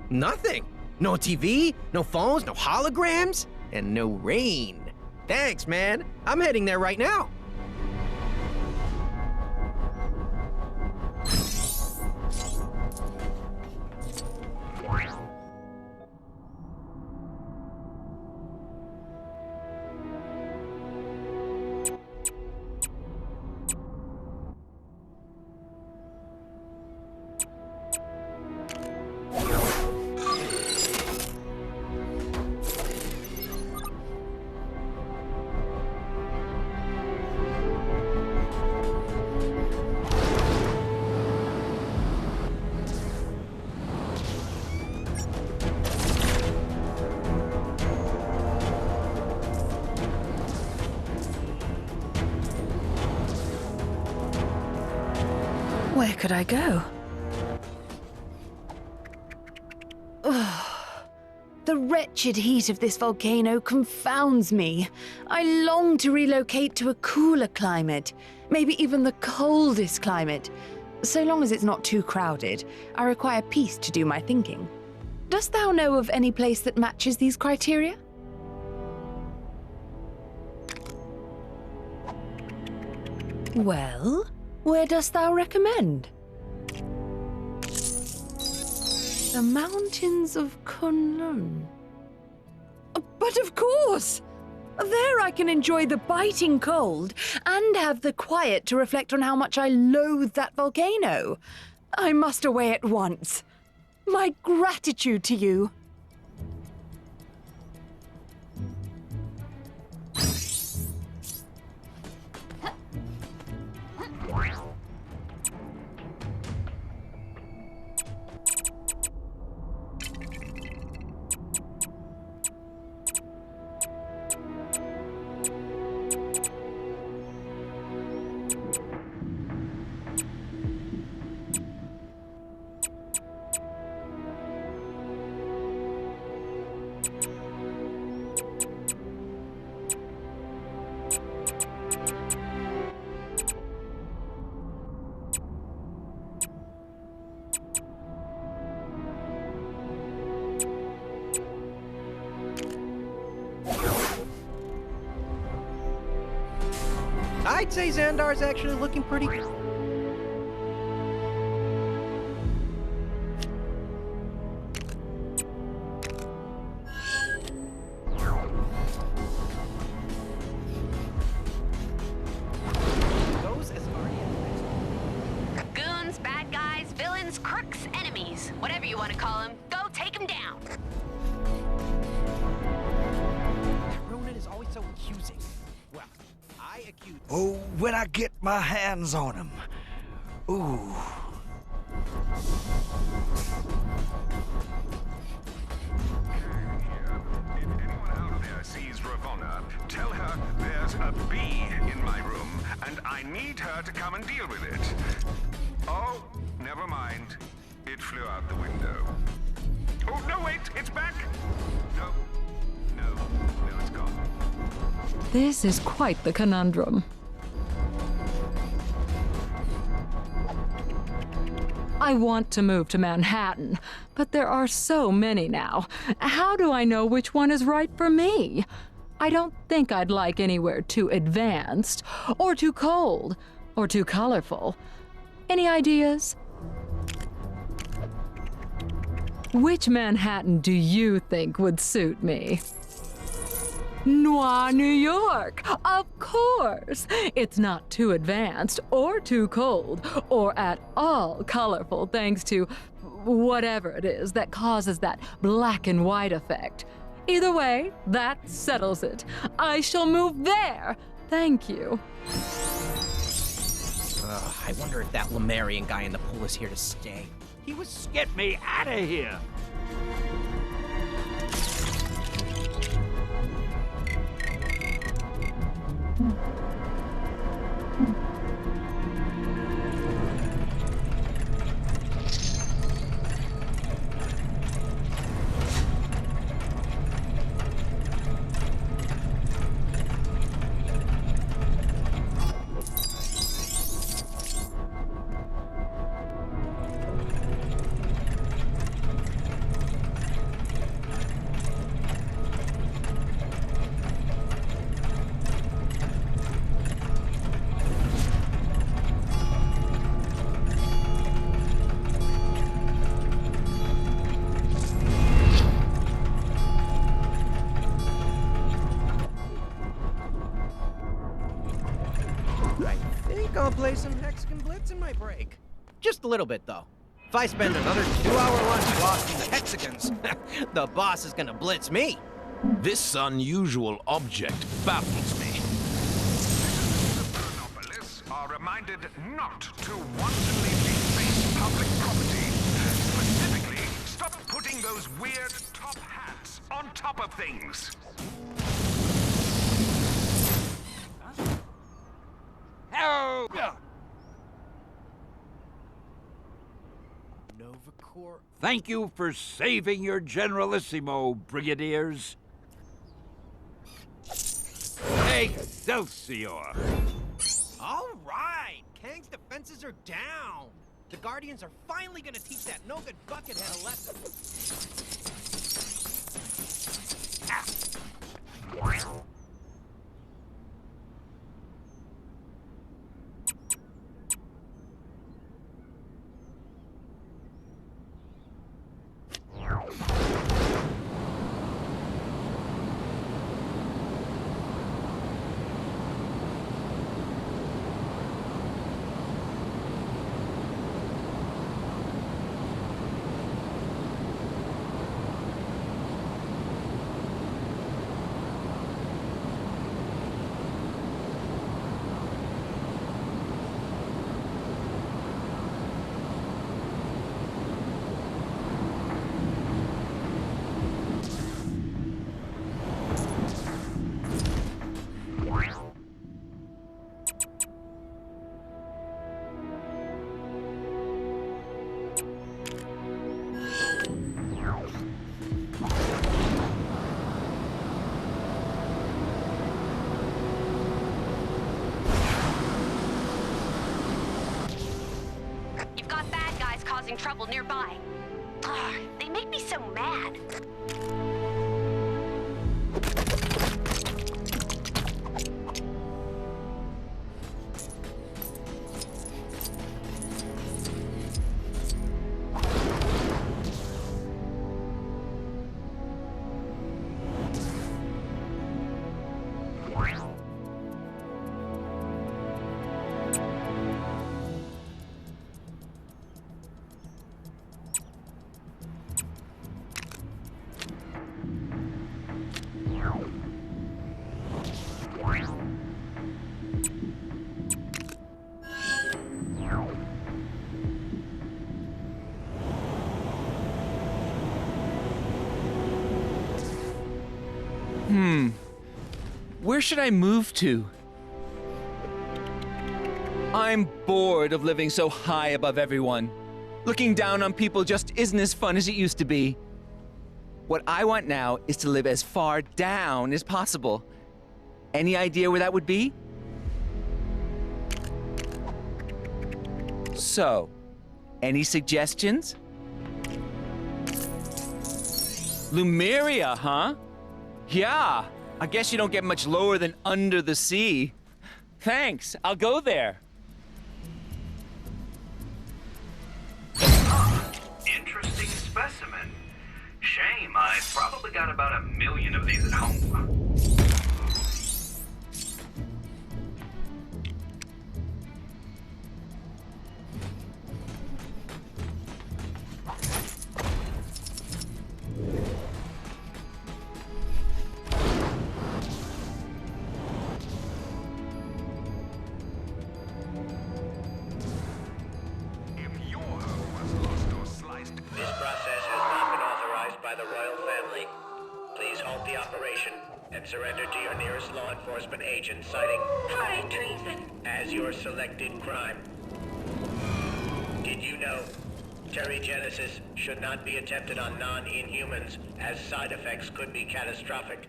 nothing. No TV, no phones, no holograms, and no rain. Thanks, man. I'm heading there right now. could I go? The wretched heat of this volcano confounds me. I long to relocate to a cooler climate, maybe even the coldest climate. So long as it's not too crowded, I require peace to do my thinking. Dost thou know of any place that matches these criteria? Well, where dost thou recommend? The mountains of Kunlun. But of course! There I can enjoy the biting cold and have the quiet to reflect on how much I loathe that volcano. I must away at once. My gratitude to you. I'd say Xandar's actually looking pretty good. Goons, bad guys, villains, crooks, enemies, whatever you want to call them, go take them down. Ronan is always so accusing. Well, I accuse... Oh, when I get my hands on him. Ooh. Sees Ravonna, tell her there's a bee in my room, and I need her to come and deal with it. Oh, never mind. It flew out the window. Oh, no, wait, it's back! No, it's gone. This is quite the conundrum. I want to move to Manhattan, but there are so many now. How do I know which one is right for me? I don't think I'd like anywhere too advanced, or too cold, or too colorful. Any ideas? Which Manhattan do you think would suit me? Noir, New York! Of course! It's not too advanced, or too cold, or at all colorful thanks to whatever it is that causes that black and white effect. Either way, that settles it. I shall move there! Thank you. I wonder if that Lemurian guy in the pool is here to stay. He was get me out of here! I'll play some Hexagon Blitz in my break. Just a little bit, though. If I spend another 2-hour lunch blasting the Hexagons, the boss is gonna blitz me. This unusual object baffles me. Monopolists are reminded not to wantonly deface public property. Specifically, stop putting those weird top hats on top of things. Oh! Thank you for saving your Generalissimo, Brigadiers. Excelsior! All right! Kang's defenses are down! The Guardians are finally gonna teach that no-good buckethead a lesson. Causing trouble nearby. Ugh, they make me so mad. Where should I move to? I'm bored of living so high above everyone. Looking down on people just isn't as fun as it used to be. What I want now is to live as far down as possible. Any idea where that would be? So, any suggestions? Lumeria, huh? Yeah, I guess you don't get much lower than under the sea. Thanks, I'll go there. Interesting specimen. Shame, I've probably got about 1 million of these at home. Surrender to your nearest law enforcement agent, citing high treason as your selected crime. Did you know Terrigenesis should not be attempted on non-inhumans, as side effects could be catastrophic?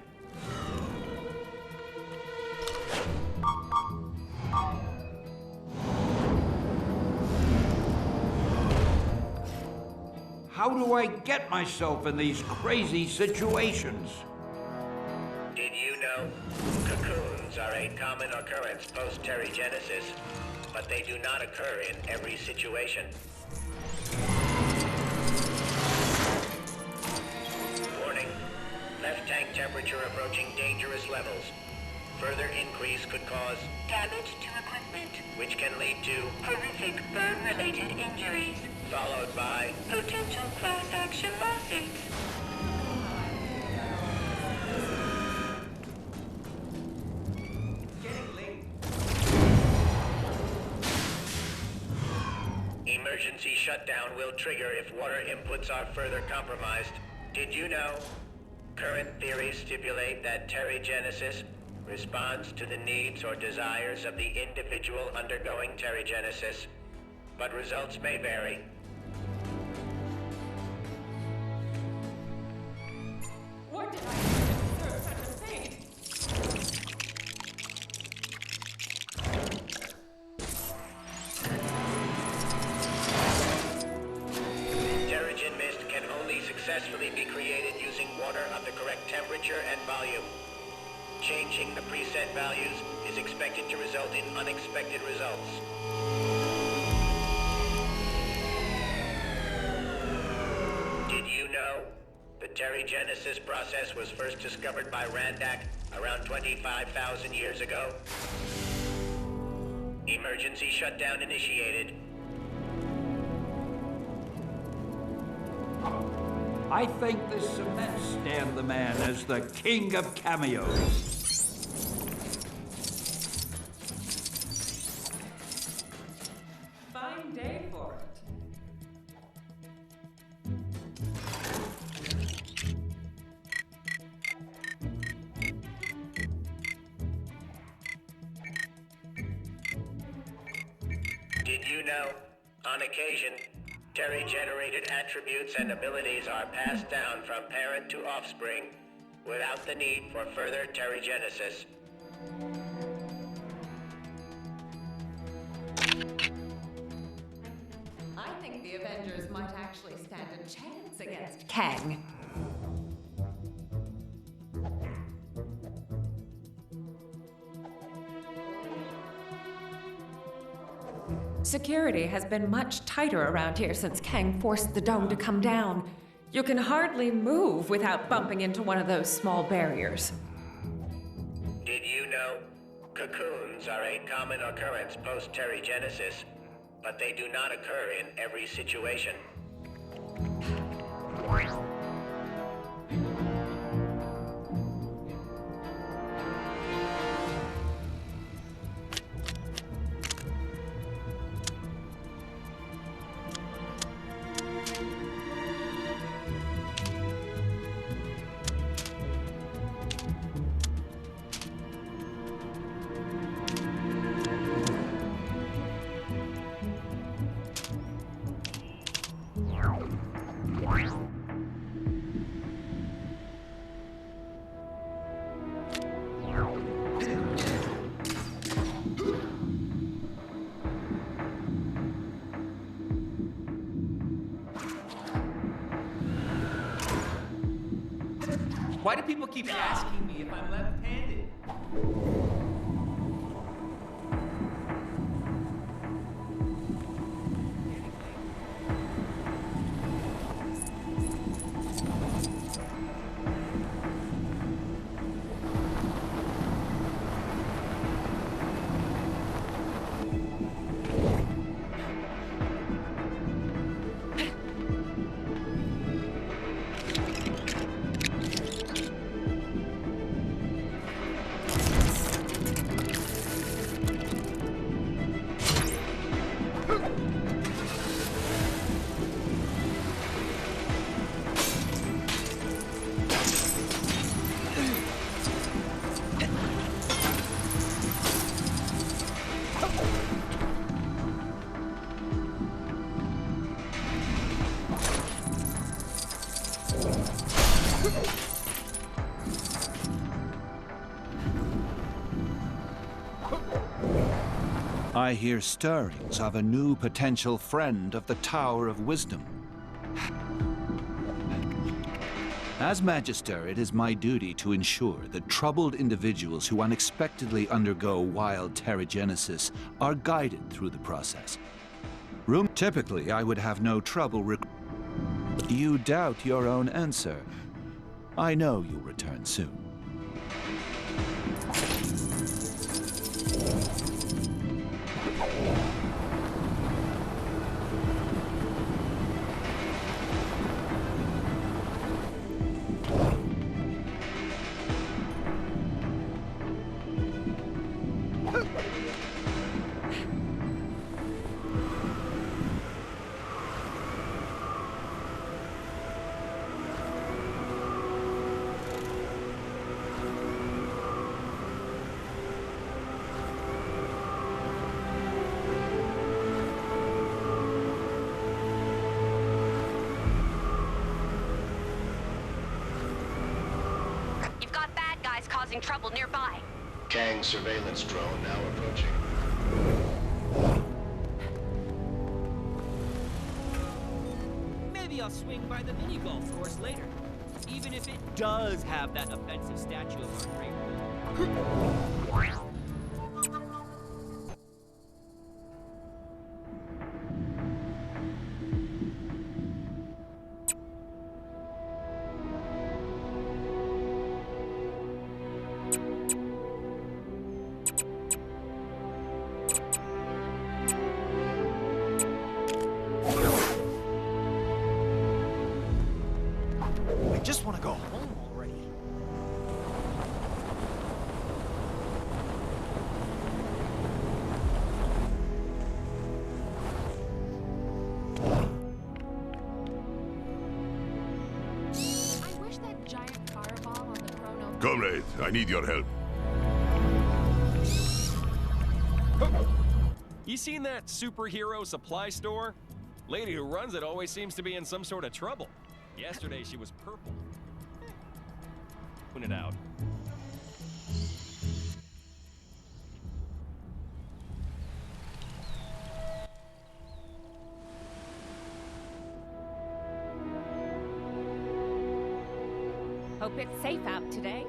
How do I get myself in these crazy situations? Did you know cocoons are a common occurrence post-Terrigenesis, but they do not occur in every situation? Warning, left tank temperature approaching dangerous levels. Further increase could cause damage to equipment, which can lead to horrific burn-related injuries, followed by potential class-action lawsuits. Emergency shutdown will trigger if water inputs are further compromised. Did you know? Current theories stipulate that Terrigenesis responds to the needs or desires of the individual undergoing Terrigenesis, but results may vary. successfully be created using water of the correct temperature and volume. Changing the preset values is expected to result in unexpected results. Did you know? The Terrigenesis process was first discovered by Randak around 25,000 years ago. Emergency shutdown initiated. I think this cements Stan the Man as the king of cameos. Fine day for it. Did you know? On occasion, Terry-generated attributes and abilities are passed down from parent to offspring without the need for further Terrigenesis. I think the Avengers might actually stand a chance against Kang. Security has been much tighter around here since Kang forced the dome to come down. You can hardly move without bumping into one of those small barriers. Did you know? Cocoons are a common occurrence post-Terrigenesis, but they do not occur in every situation. Why do people keep asking me if I'm left-handed? I hear stirrings of a new potential friend of the Tower of Wisdom. As Magister, it is my duty to ensure that troubled individuals who unexpectedly undergo wild Terrigenesis are guided through the process. Typically, I would have no trouble You doubt your own answer. I know you'll return soon. Causing trouble nearby. Kang surveillance drone now approaching. Maybe Maybe I'll swing by the mini golf course later. Even if it does have that offensive statue of our great ruler. I just want to go home already. I wish that giant fireball on the chrono. Comrade, I need your help. You seen that superhero supply store? Lady who runs it always seems to be in some sort of trouble. Yesterday she was purple. Point it out. Hope it's safe out today.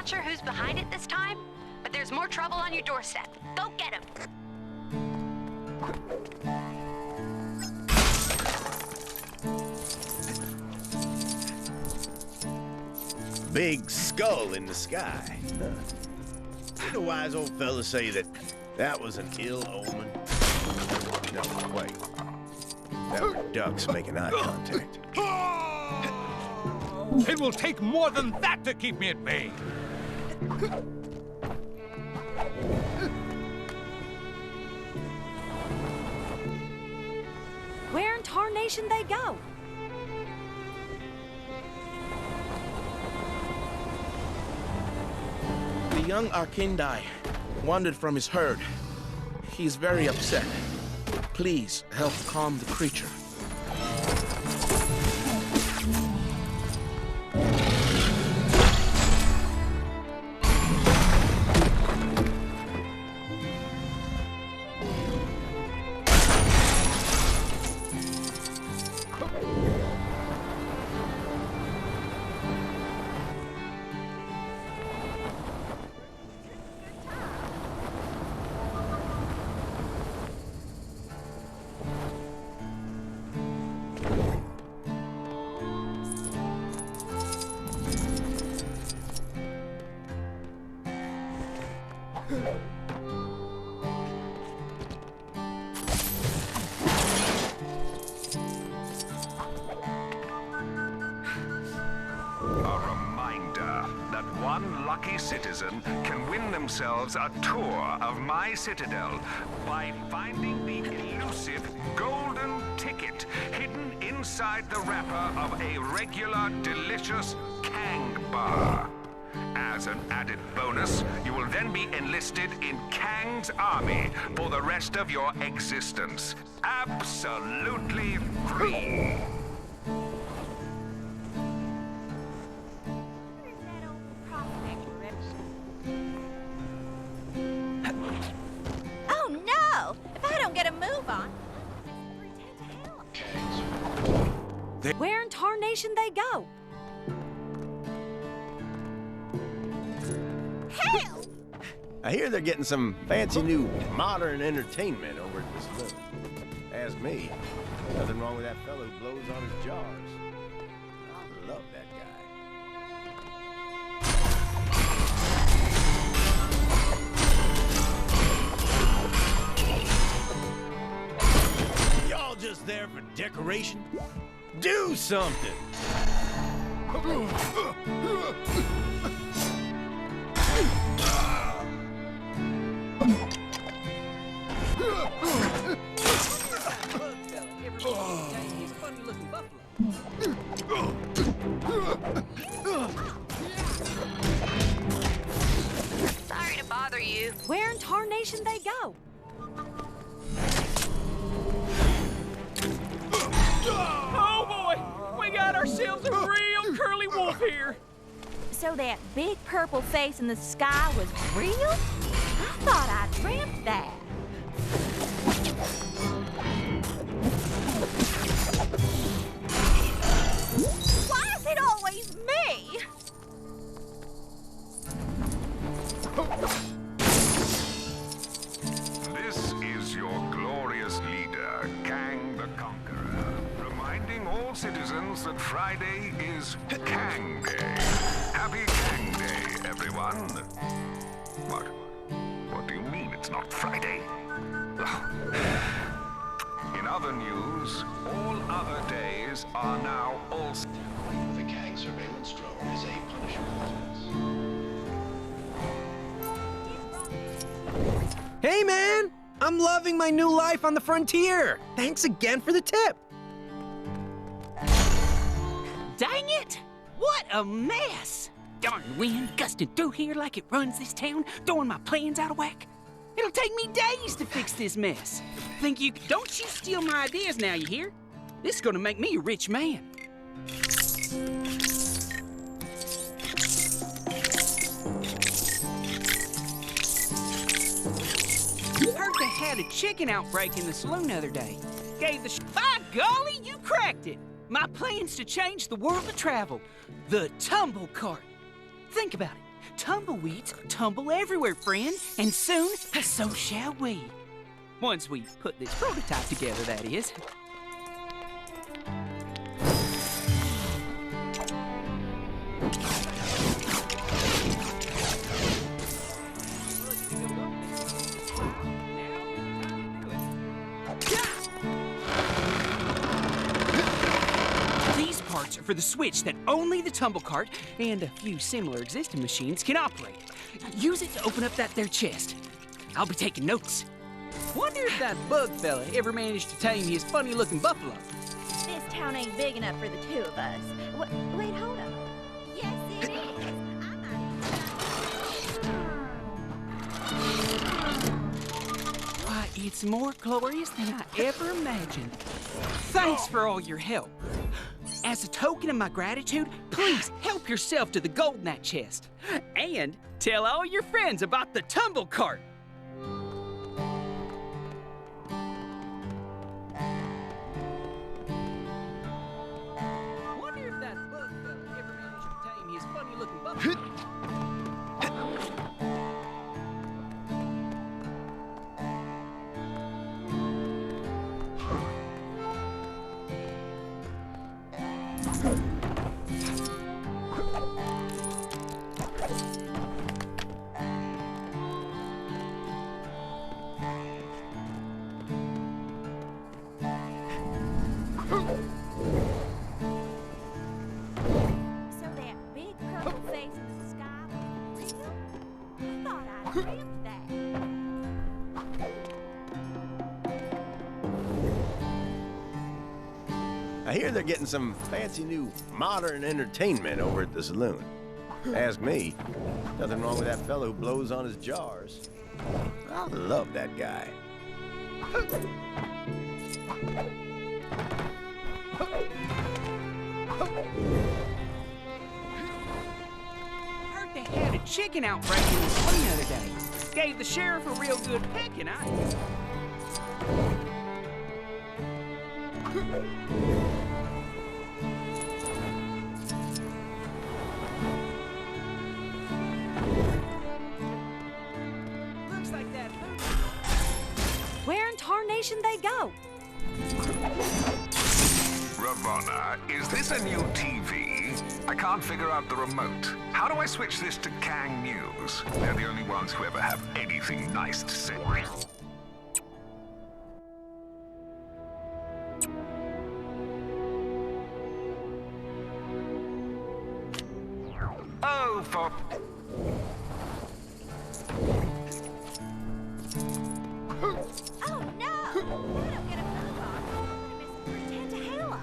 Sure who's behind it this time, but there's more trouble on your doorstep. Go get him. Big skull in the sky. Did a wise old fella say that was an ill omen? No, wait. That were ducks making eye contact. It will take more than that to keep me at bay. Where in tarnation they go? The young Arkindai wandered from his herd. He is very upset. Please help calm the creature. that one lucky citizen can win themselves a tour of my citadel by finding the elusive golden ticket hidden inside the wrapper of a regular, delicious Kang bar. As an added bonus, you will then be enlisted in Kang's army for the rest of your existence. Absolutely free. Oh no! If I don't get a move on, where in tarnation they go? Hell! I hear they're getting some fancy new modern entertainment over at the saloon. Ask me, nothing wrong with that fellow who blows on his jars. I love that guy. Y'all just there for decoration? Do something! Sorry to bother you. Where in tarnation they go? Oh boy! We got ourselves a real curly wolf here! So that big purple face in the sky was real? I thought I dreamt that. Why is it always me? This is your glorious leader, Kang the Conqueror, reminding all citizens that Friday is Kang Day. Happy Kang Day, everyone. What? What do you mean it's not Friday? In other news, all other days are now also... The Kang surveillance drone is a punishable offense. Hey, man! I'm loving my new life on the frontier. Thanks again for the tip. Dang it! What a mess! Darn wind gusting through here like it runs this town, throwing my plans out of whack. It'll take me days to fix this mess. Think you... Don't you steal my ideas now, you hear? This is gonna make me a rich man. Heard they had a chicken outbreak in the saloon the other day. Gave the By golly, you cracked it! My plan's to change the world of travel. The tumble cart. Think about it. Tumbleweeds tumble everywhere, friend. And soon, so shall we. Once we put this prototype together, that is. These parts are for the switch that only the tumble cart and a few similar existing machines can operate. Use it to open up that there chest. I'll be taking notes. Wonder if that bug fella ever managed to tame his funny-looking buffalo. This town ain't big enough for the two of us. Wait, hold up. Yes, it is. Why, it's more glorious than I ever imagined. Thanks for all your help. As a token of my gratitude, please help yourself to the gold in that chest. And tell all your friends about the tumble cart. Wonder if that bug fella ever managed to tame his funny-looking buffalo. So that big purple face in the ramped that. I hear they're getting some fancy new modern entertainment over at the saloon. Ask me, nothing wrong with that fellow who blows on his jars. I love that guy. Heard they had a chicken outbreak in the swing the other day. Gave the sheriff a real good pecking, Looks like that. Where in tarnation they go? Ravonna, is this a new TV? I can't figure out the remote. How do I switch this to Kang News? They're the only ones who ever have anything nice to say. Oh, for... Oh no! I don't get a phone call. I'm gonna miss the first hand to Hela.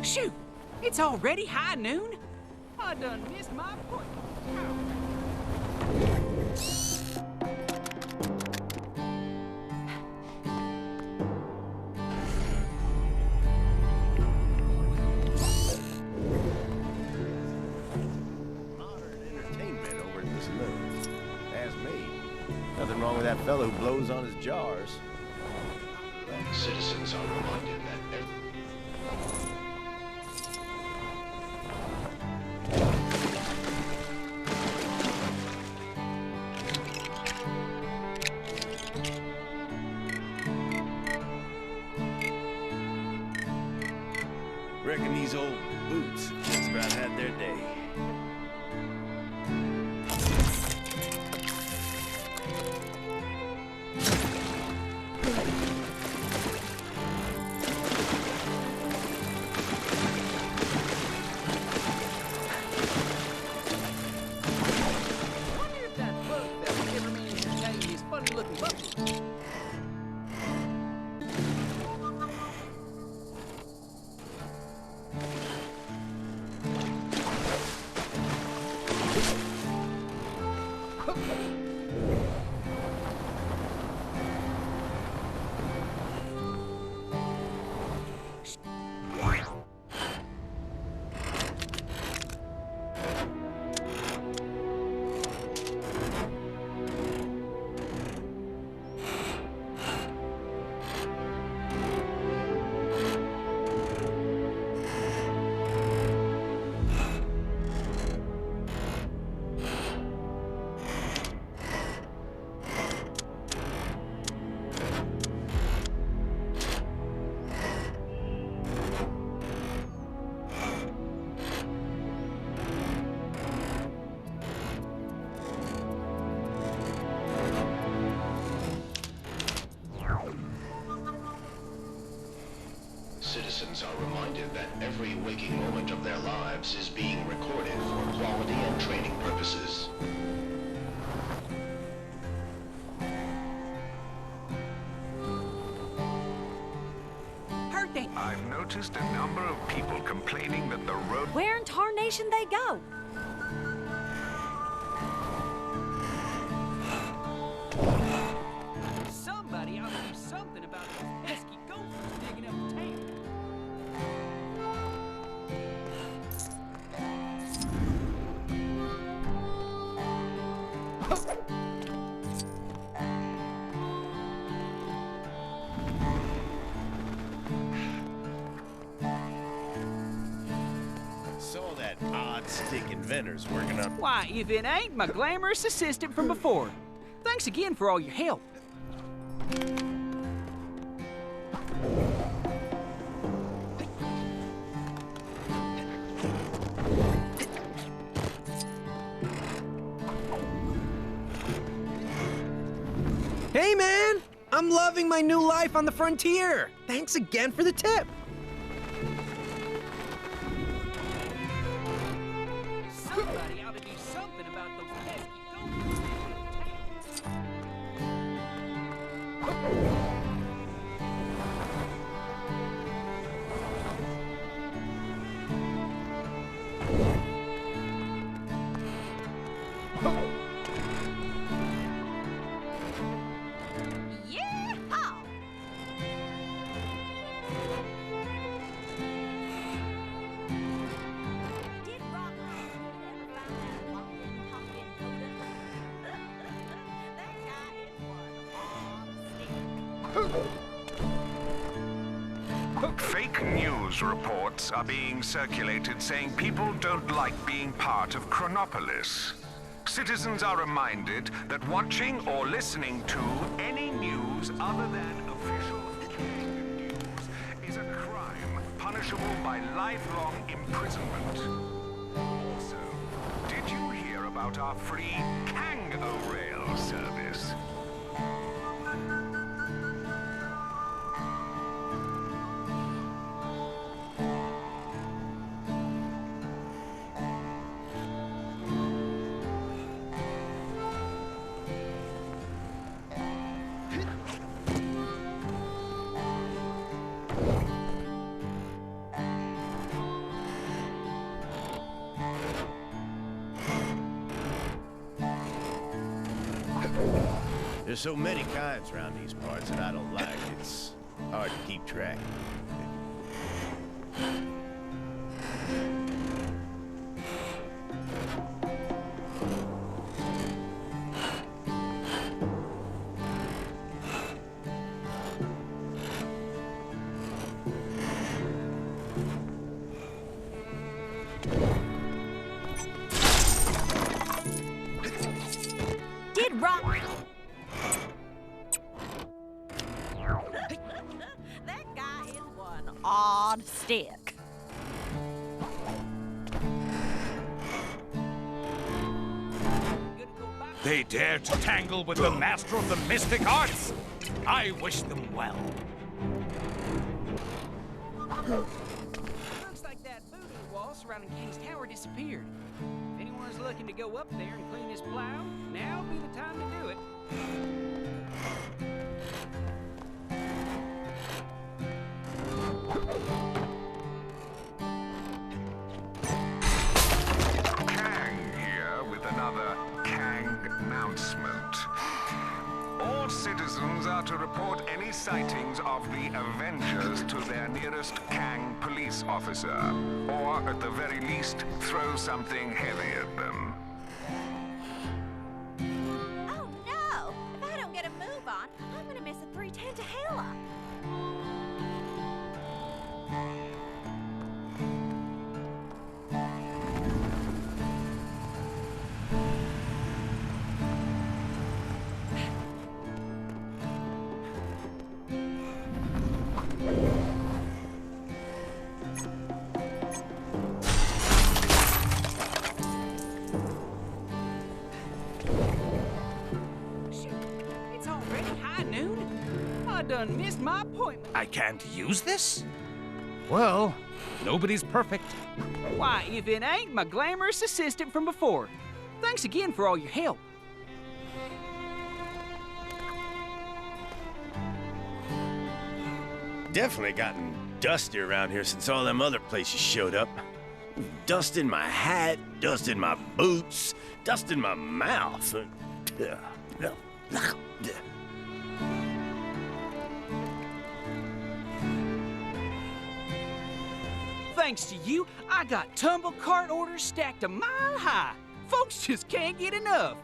Shoot! It's already high noon? I done missed my appointment. Modern entertainment over at the saloon. Ask me, nothing wrong with that fellow who blows on his jars. Citizens are reminded that Reckon these old boots just about had their day. Wonder if that bug fella ever managed to tame his funny-looking buffalo. citizens are reminded that every waking moment of their lives is being recorded for quality and training purposes. Heard they... I've noticed a number of people complaining that the road... Where in tarnation they go? Somebody ought to do something about those pesky gophers digging up the town. lunatic inventors working on... Why, if it ain't my glamorous assistant from before. Thanks again for all your help. Hey, man! I'm loving my new life on the frontier. Thanks again for the tip. Somebody ought to do something about those pesky gophers. Fake news reports are being circulated saying people don't like being part of Chronopolis. Citizens are reminded that watching or listening to any news other than official news is a crime punishable by lifelong imprisonment. Also, did you hear about our free Kang-O-Rail service? There's so many kinds around these parts that I don't like. It's hard to keep track. Did rock. That guy is one odd stick. They dare to tangle with the master of the mystic arts? I wish them well. Looks like that voodoo wall surrounding King's Tower disappeared. If anyone's looking to go up there and clean his plow, now would be the time to do it. Kang here with another Kang announcement. All citizens are to report any sightings of the Avengers to their nearest Kang police officer, or at the very least, throw something heavy at them. Oh no! If I don't get a move on, I'm gonna miss a 310 to hell up. It's already high noon. I done missed my appointment. I can't use this? Well, nobody's perfect. Why, if it ain't my glamorous assistant from before. Thanks again for all your help. Definitely gotten dusty around here since all them other places showed up. Dust in my hat, dust in my boots, dust in my mouth. Thanks to you, I got tumble cart orders stacked a mile high. Folks just can't get enough.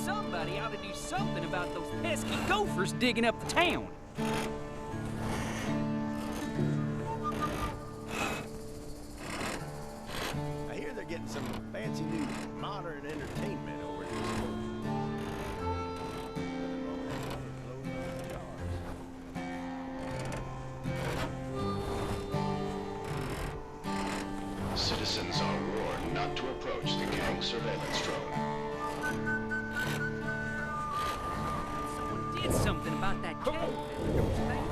Somebody ought to do something about those pesky gophers digging up the town. getting some fancy new modern entertainment over at this store. Citizens are warned not to approach the Kang surveillance drone. Someone did something about that Kang feather, don't you think?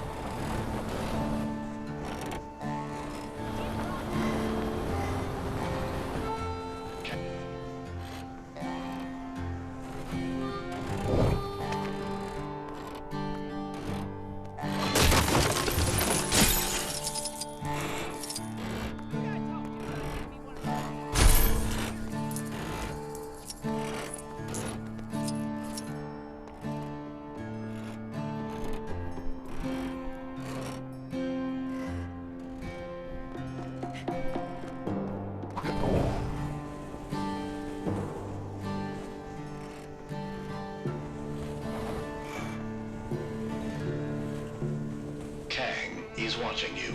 He's watching you.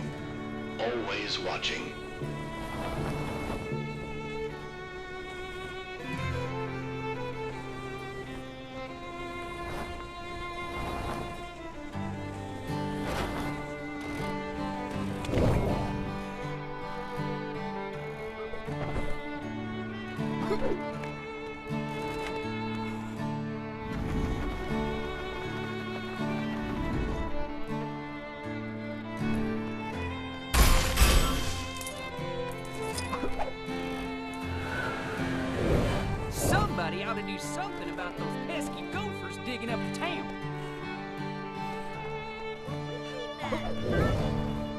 Always watching. Somebody ought to do something about those pesky gophers digging up the town.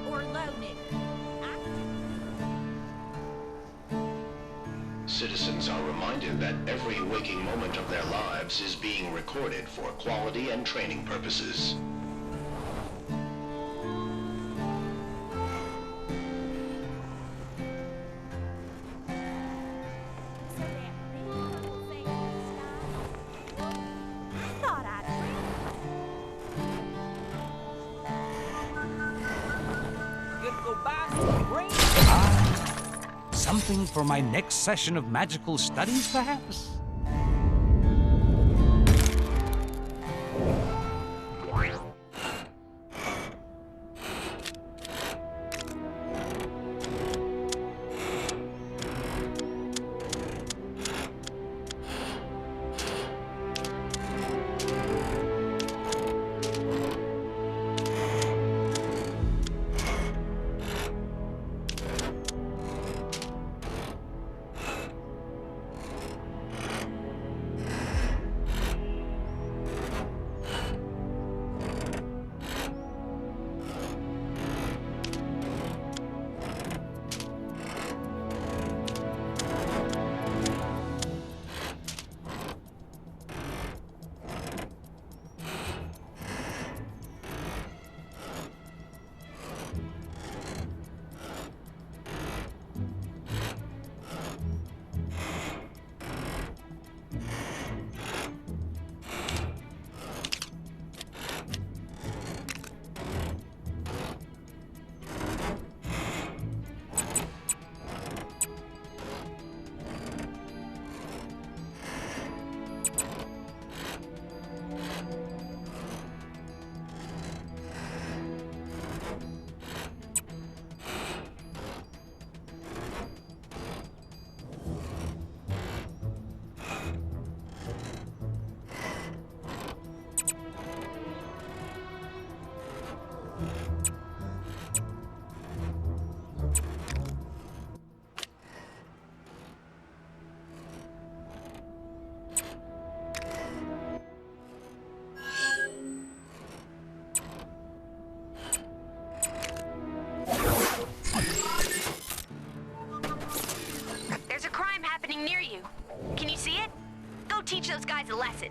Or loaded. Citizens are reminded that every waking moment of their lives is being recorded for quality and training purposes. Something for my next session of magical studies, perhaps? Teach those guys a lesson.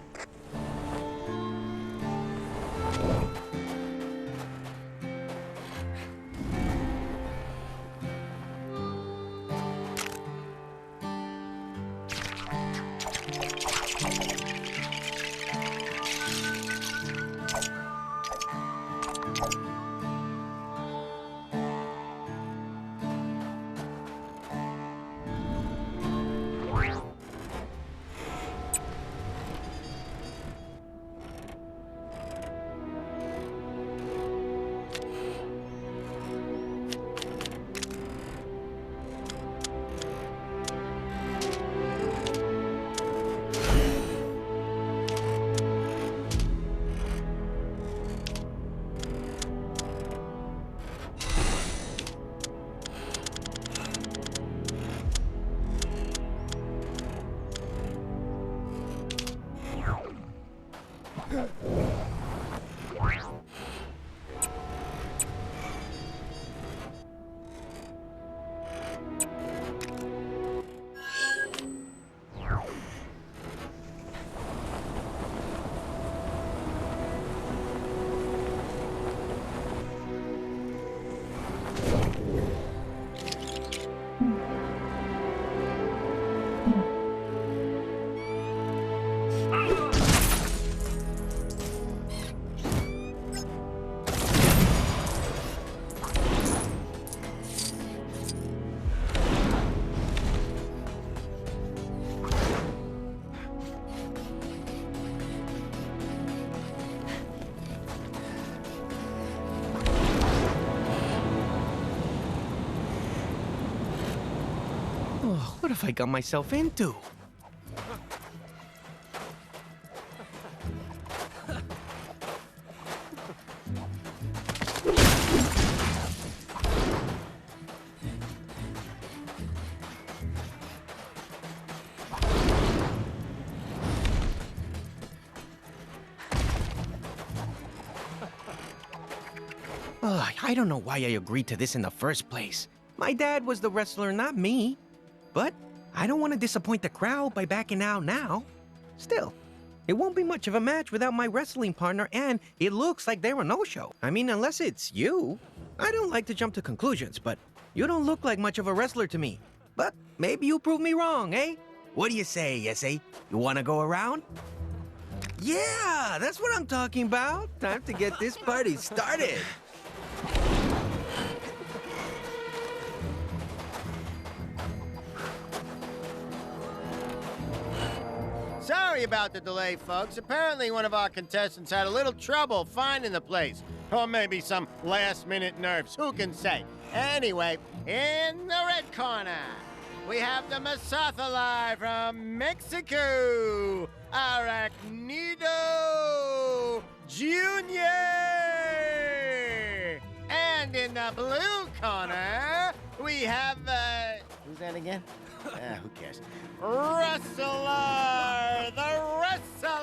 Oh, what have I got myself into? I don't know why I agreed to this in the first place. My dad was the wrestler, not me. But I don't want to disappoint the crowd by backing out now. Still, it won't be much of a match without my wrestling partner, and it looks like they're a no-show. I mean, unless it's you. I don't like to jump to conclusions, but you don't look like much of a wrestler to me. But maybe you'll prove me wrong, eh? What do you say, Yesay? You want to go around? Yeah, that's what I'm talking about. Time to get this party started. Sorry about the delay, folks. Apparently one of our contestants had a little trouble finding the place. Or maybe some last-minute nerves, who can say? Anyway, in the red corner, we have the Masathalai from Mexico, Arachnido Jr. And in the blue corner, we have, who's that again? Who cares? Wrestler! The Wrestler!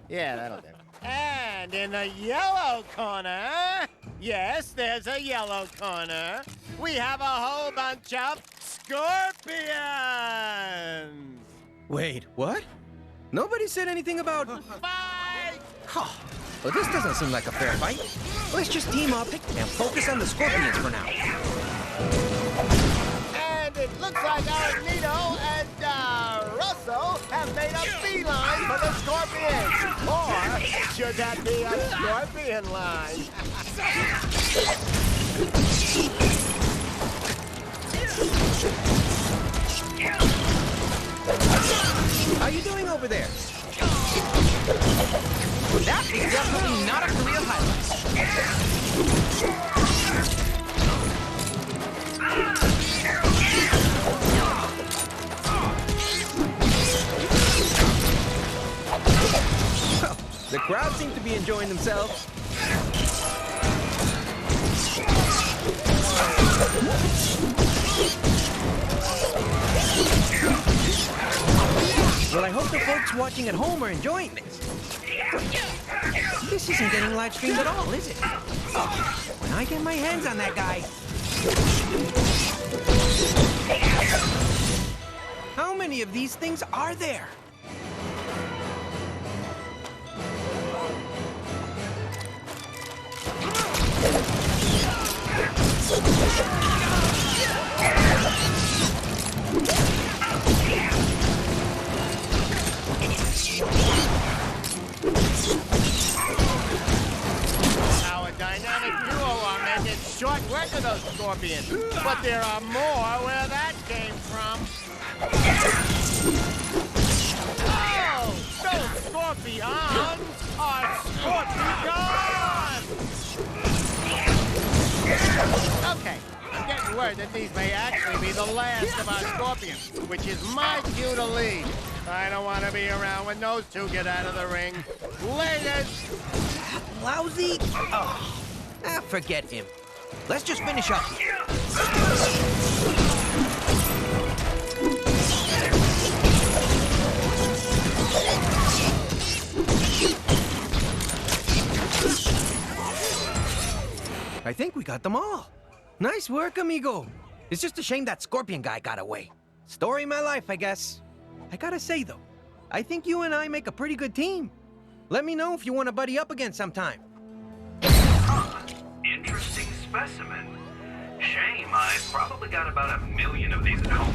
Yeah, that'll do. And in the yellow corner, yes, there's a yellow corner, we have a whole bunch of scorpions! Wait, what? Nobody said anything about... Fight! Oh, well, this doesn't seem like a fair fight. Let's just team up and focus on the scorpions for now. And it looks like Arachnido and Russell have made a beeline for the scorpions. Or should that be a scorpion line? How you doing over there? That is definitely not a career highlight. The crowd seems to be enjoying themselves. Well, I hope the folks watching at home are enjoying this. This isn't getting live streamed at all, is it? Oh, when I get my hands on that guy. How many of these things are there? Our dynamic duo are making short work of those scorpions. But there are more where that came from. Oh! Those scorpions are scorpions! Okay, I'm getting word that these may actually be the last of our scorpions, which is my cue to leave. I don't want to be around when those two get out of the ring. Ladies! Lousy? Oh, forget him. Let's just finish up. I think we got them all. Nice work, amigo. It's just a shame that scorpion guy got away. Story of my life, I guess. I gotta say, though, I think you and I make a pretty good team. Let me know if you want to buddy up again sometime. Interesting specimen. Shame, I've probably got about 1 million of these at home.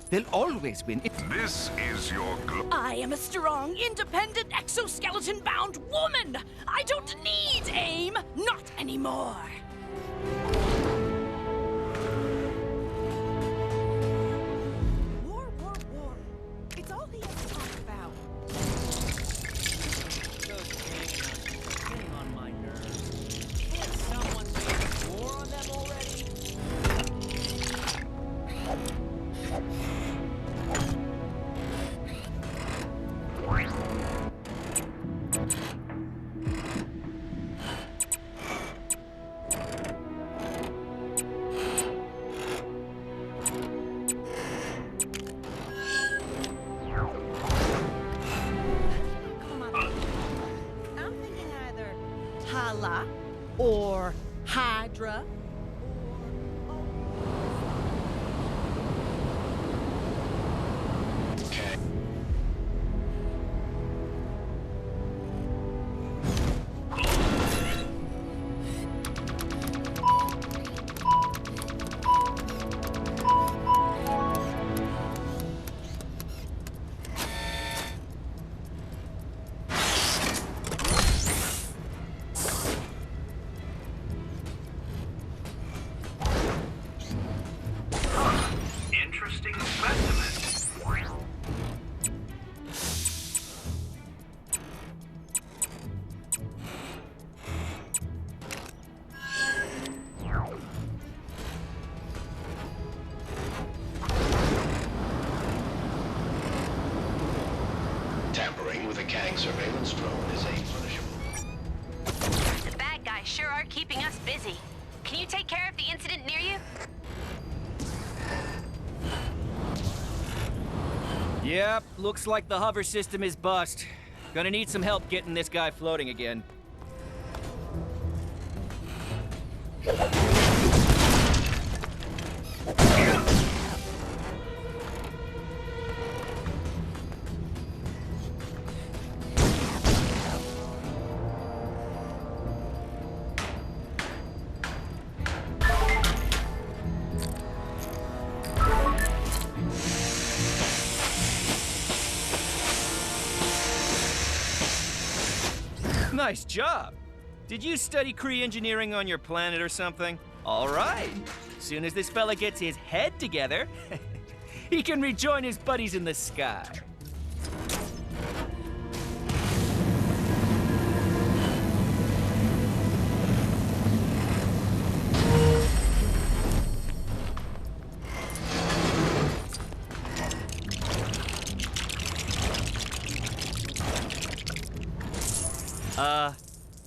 They'll always win. This is your I am a strong, independent, exoskeleton-bound woman! I don't need AIM! Not anymore! War, war, war. It's all he has to talk about. Those Jenkins are getting on my nerves. Can't someone make war on them already? I'm thinking either Hala or Hydra. Interesting specimen. Tampering with a Kang surveillance drone is a punishable. The bad guys sure are keeping us busy. Can you take care of the incident near you? Yep, looks like the hover system is bust. Gonna need some help getting this guy floating again. Nice job. Did you study Kree engineering on your planet or something? All right. Soon as this fella gets his head together, he can rejoin his buddies in the sky.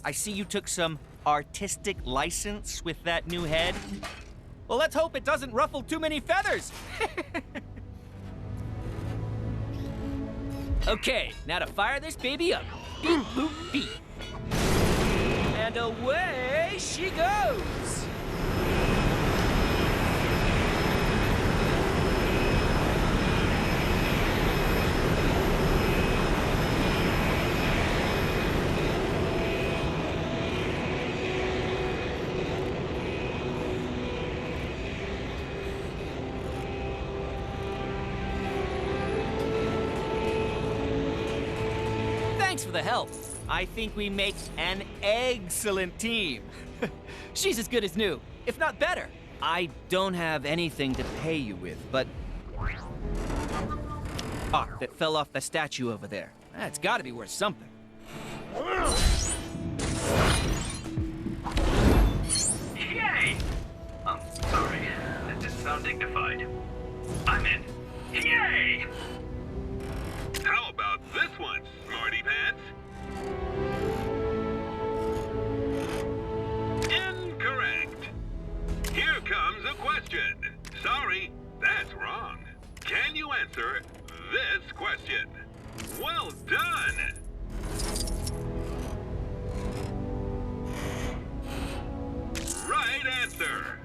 I see you took some artistic license with that new head. Well, let's hope it doesn't ruffle too many feathers. Okay, now to fire this baby up. Beep, boop, beep. And away she goes. Thanks for the help. I think we make an excellent team. She's as good as new, if not better. I don't have anything to pay you with, but... rock that fell off the statue over there. That's gotta be worth something. Yay! Sorry. That didn't sound dignified. I meant, yay! How about this one, smarty pants? Incorrect. Here comes a question. Sorry, that's wrong. Can you answer this question? Well done! Right answer.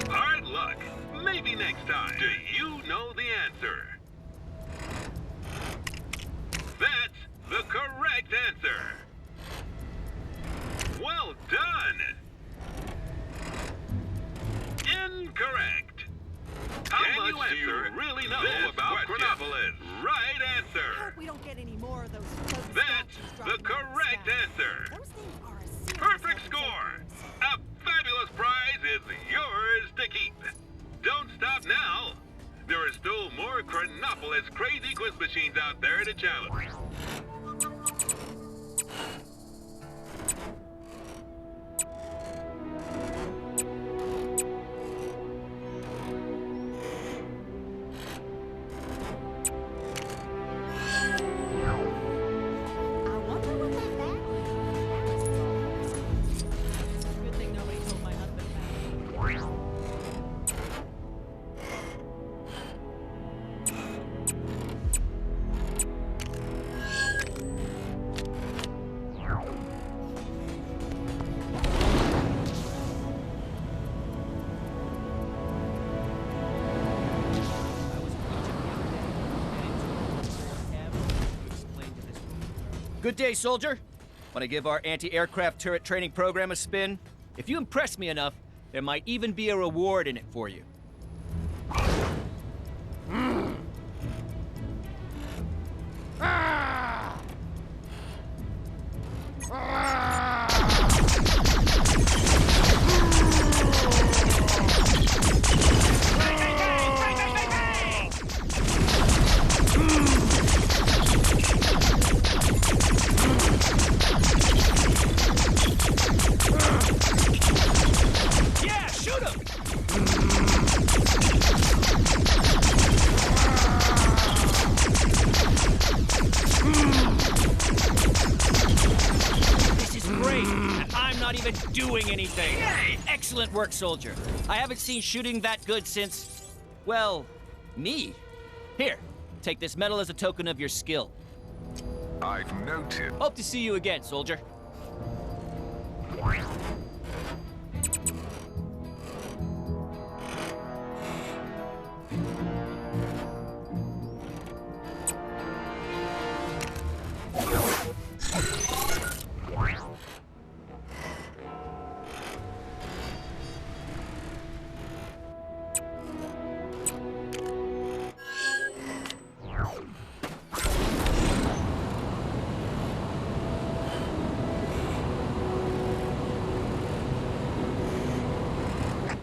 Hard luck. Maybe Good day, soldier. Want to give our anti-aircraft turret training program a spin? If you impress me enough, there might even be a reward in it for you. Yeah, shoot him! This is great, and I'm not even doing anything. Yay! Excellent work, soldier. I haven't seen shooting that good since, well, me. Here, take this medal as a token of your skill. I've noted. Hope to see you again, soldier.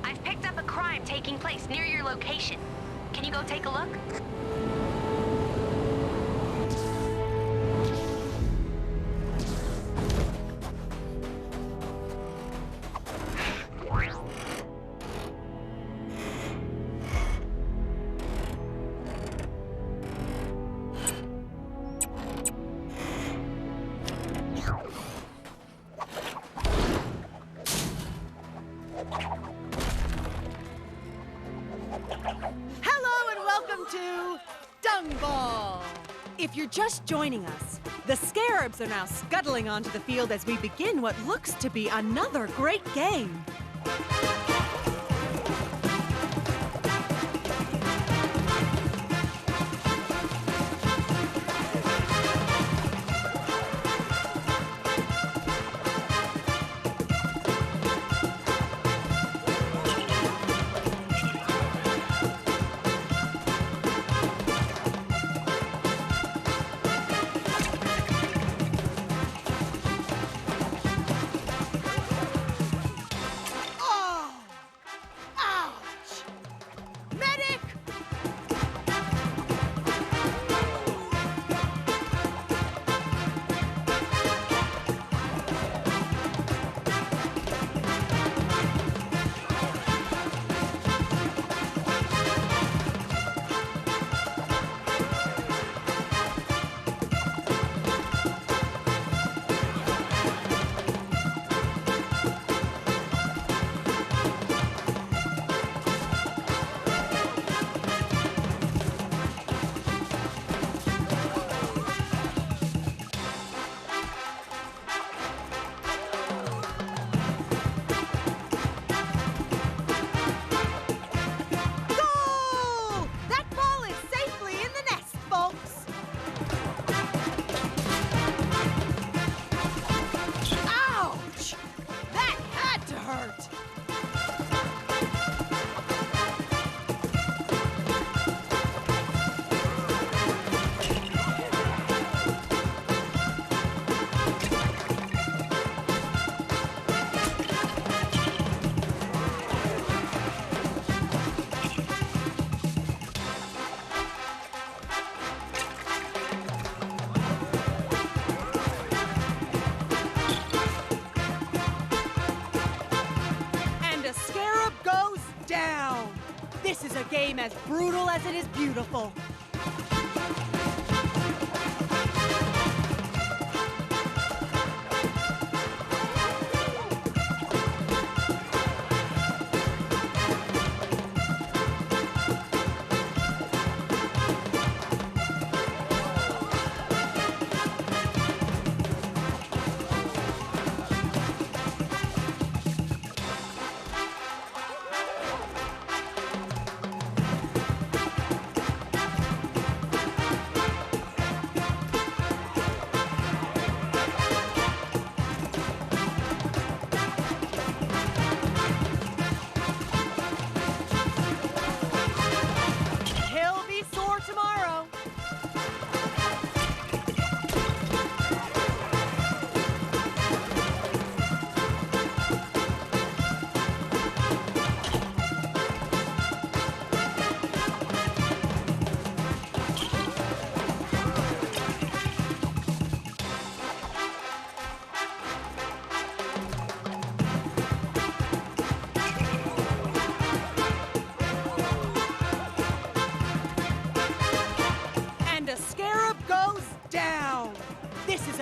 I've picked up a crime taking place near your location. Can you go take a look? Hello and welcome to Dung Ball. If you're just joining us, the Scarabs are now scuttling onto the field as we begin what looks to be another great game. This is a game as brutal as it is beautiful.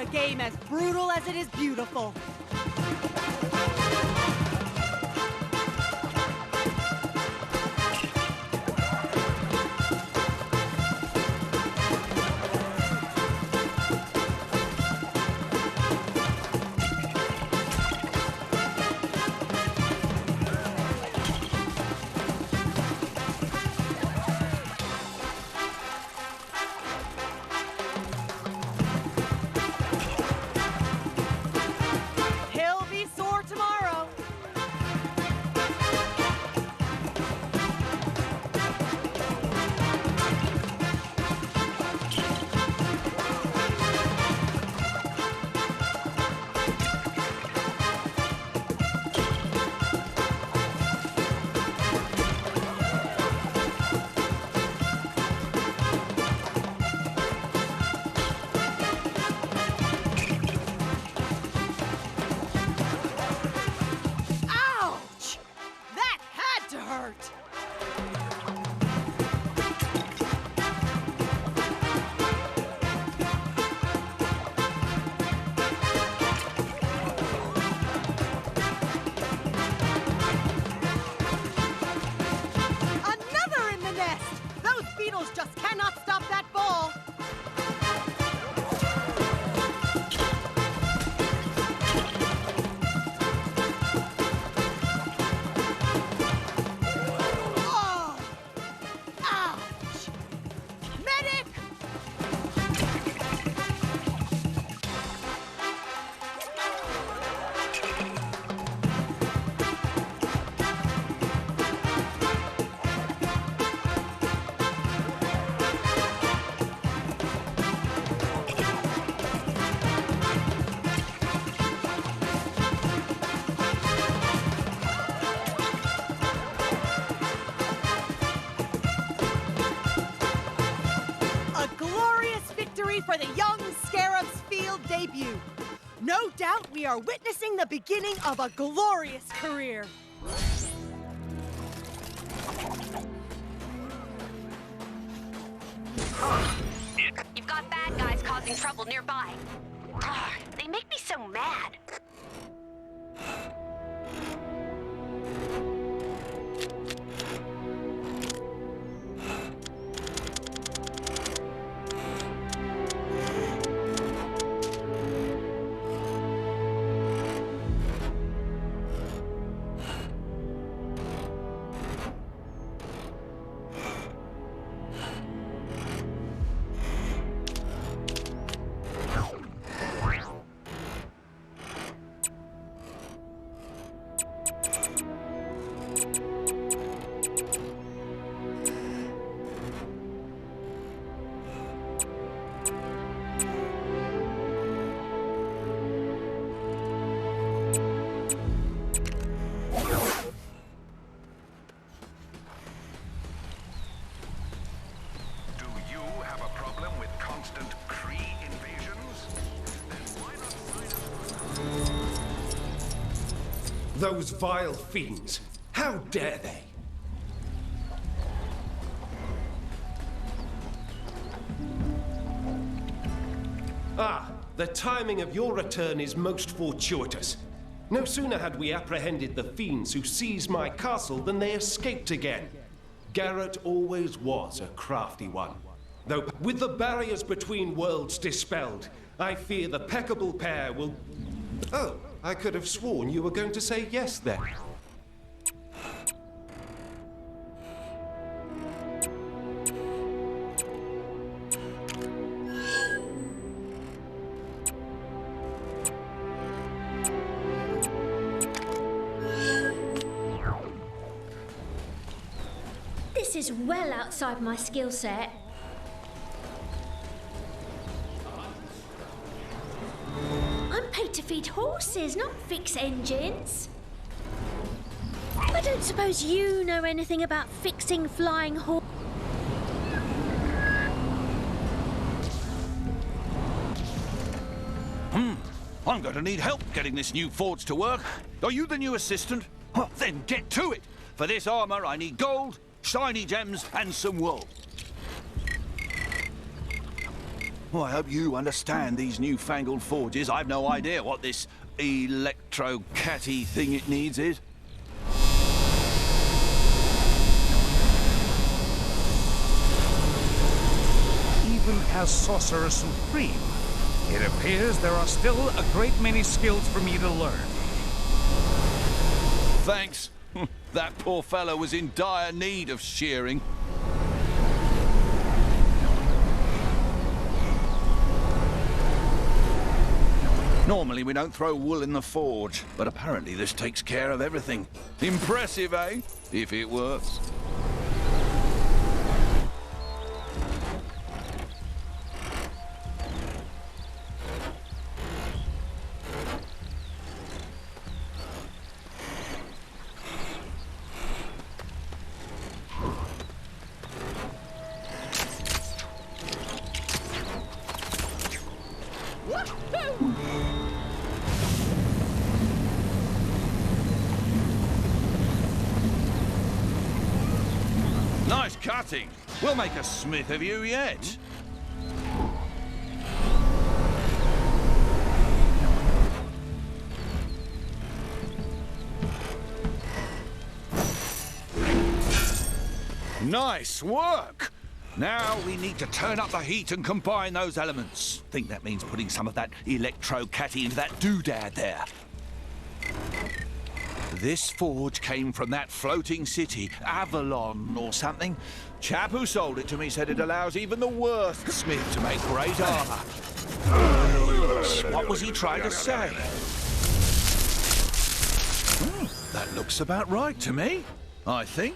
a game as brutal as it is beautiful. He'll be sore tomorrow. Ouch! That had to hurt. Another in the nest! Those beetles just cannot stop that ball! Oh! Ouch! Medic! A glorious victory for the young Scarab's field debut. No doubt we are witnessing the beginning of a glorious career. You've got bad guys causing trouble nearby. They make me so mad. Do you have a problem with constant Kree invasions? Then why not sign up? Those vile fiends! How dare they! Ah, the timing of your return is most fortuitous. No sooner had we apprehended the fiends who seized my castle than they escaped again. Garrett always was a crafty one. Though, with the barriers between worlds dispelled, I fear the peccable pair will... Oh, I could have sworn you were going to say yes then. This is well outside my skill set. I'm paid to feed horses, not fix engines. I don't suppose you know anything about fixing flying horses. I'm going to need help getting this new forge to work. Are you the new assistant? Well, then get to it. For this armor, I need gold, shiny gems, and some wool. Oh, I hope you understand these newfangled forges. I've no idea what this electro-catty thing it needs is. Even as Sorcerer Supreme, it appears there are still a great many skills for me to learn. Thanks. That poor fellow was in dire need of shearing. Normally we don't throw wool in the forge, but apparently this takes care of everything. Impressive, eh? If it works. Nice cutting. We'll make a smith of you yet. Nice work! Now we need to turn up the heat and combine those elements. Think that means putting some of that electro-catty into that doodad there. This forge came from that floating city, Avalon or something. Chap who sold it to me said it allows even the worst smith to make great armor. What was he trying to say? That looks about right to me, I think.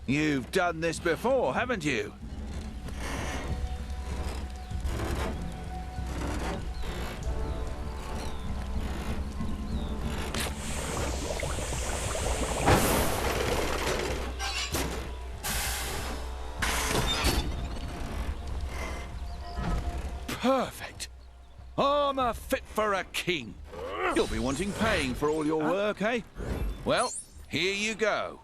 You've done this before, haven't you? Perfect. Armor fit for a king. You'll be wanting paying for all your work, eh? Well, here you go.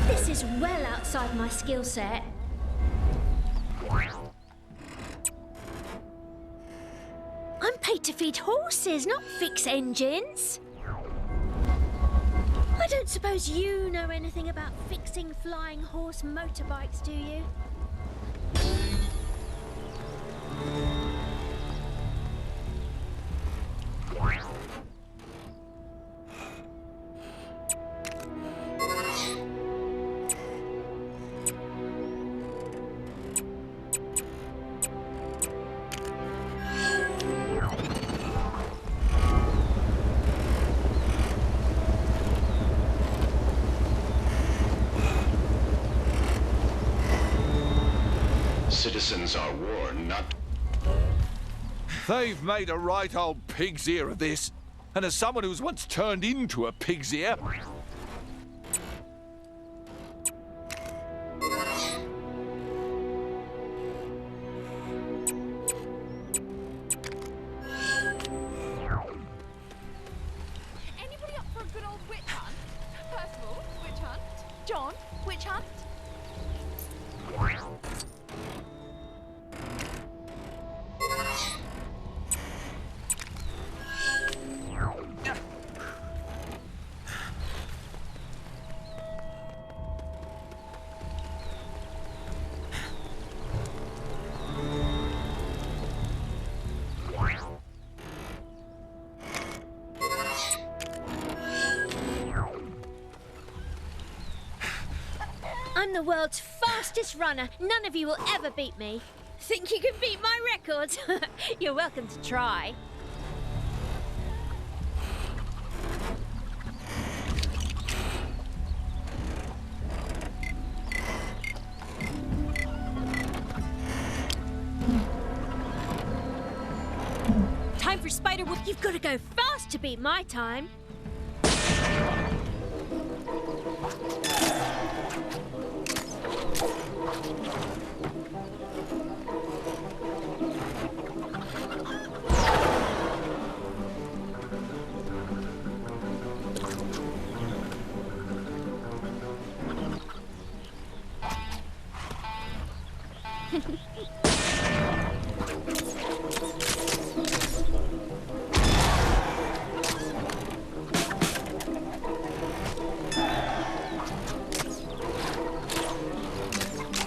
This is well outside my skill set. I'm paid to feed horses, not fix engines. I don't suppose you know anything about fixing flying horse motorbikes, do you? Citizens are warned not. They've made a right old pig's ear of this. And as someone who's once turned into a pig's ear... Anybody up for a good old witch hunt? Percival, witch hunt? John, witch hunt? I'm the world's fastest runner. None of you will ever beat me. Think you can beat my records? You're welcome to try. Time for every spider will... You've got to go fast to beat my time.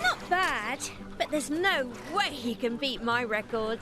Not bad, but there's no way you can beat my record.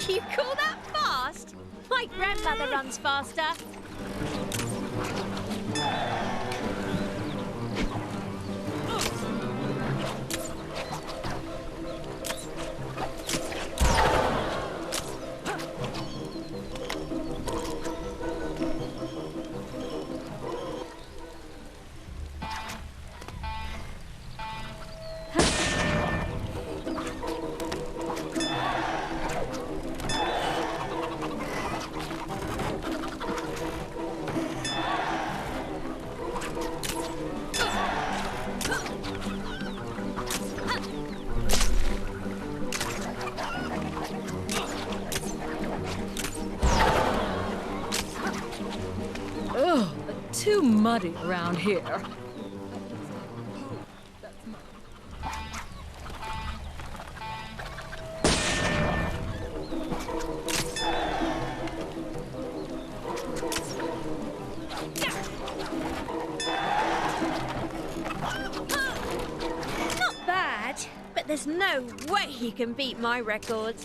You call that fast? My grandmother runs faster. Ugh, too muddy around here. Not bad, but there's no way you can beat my record.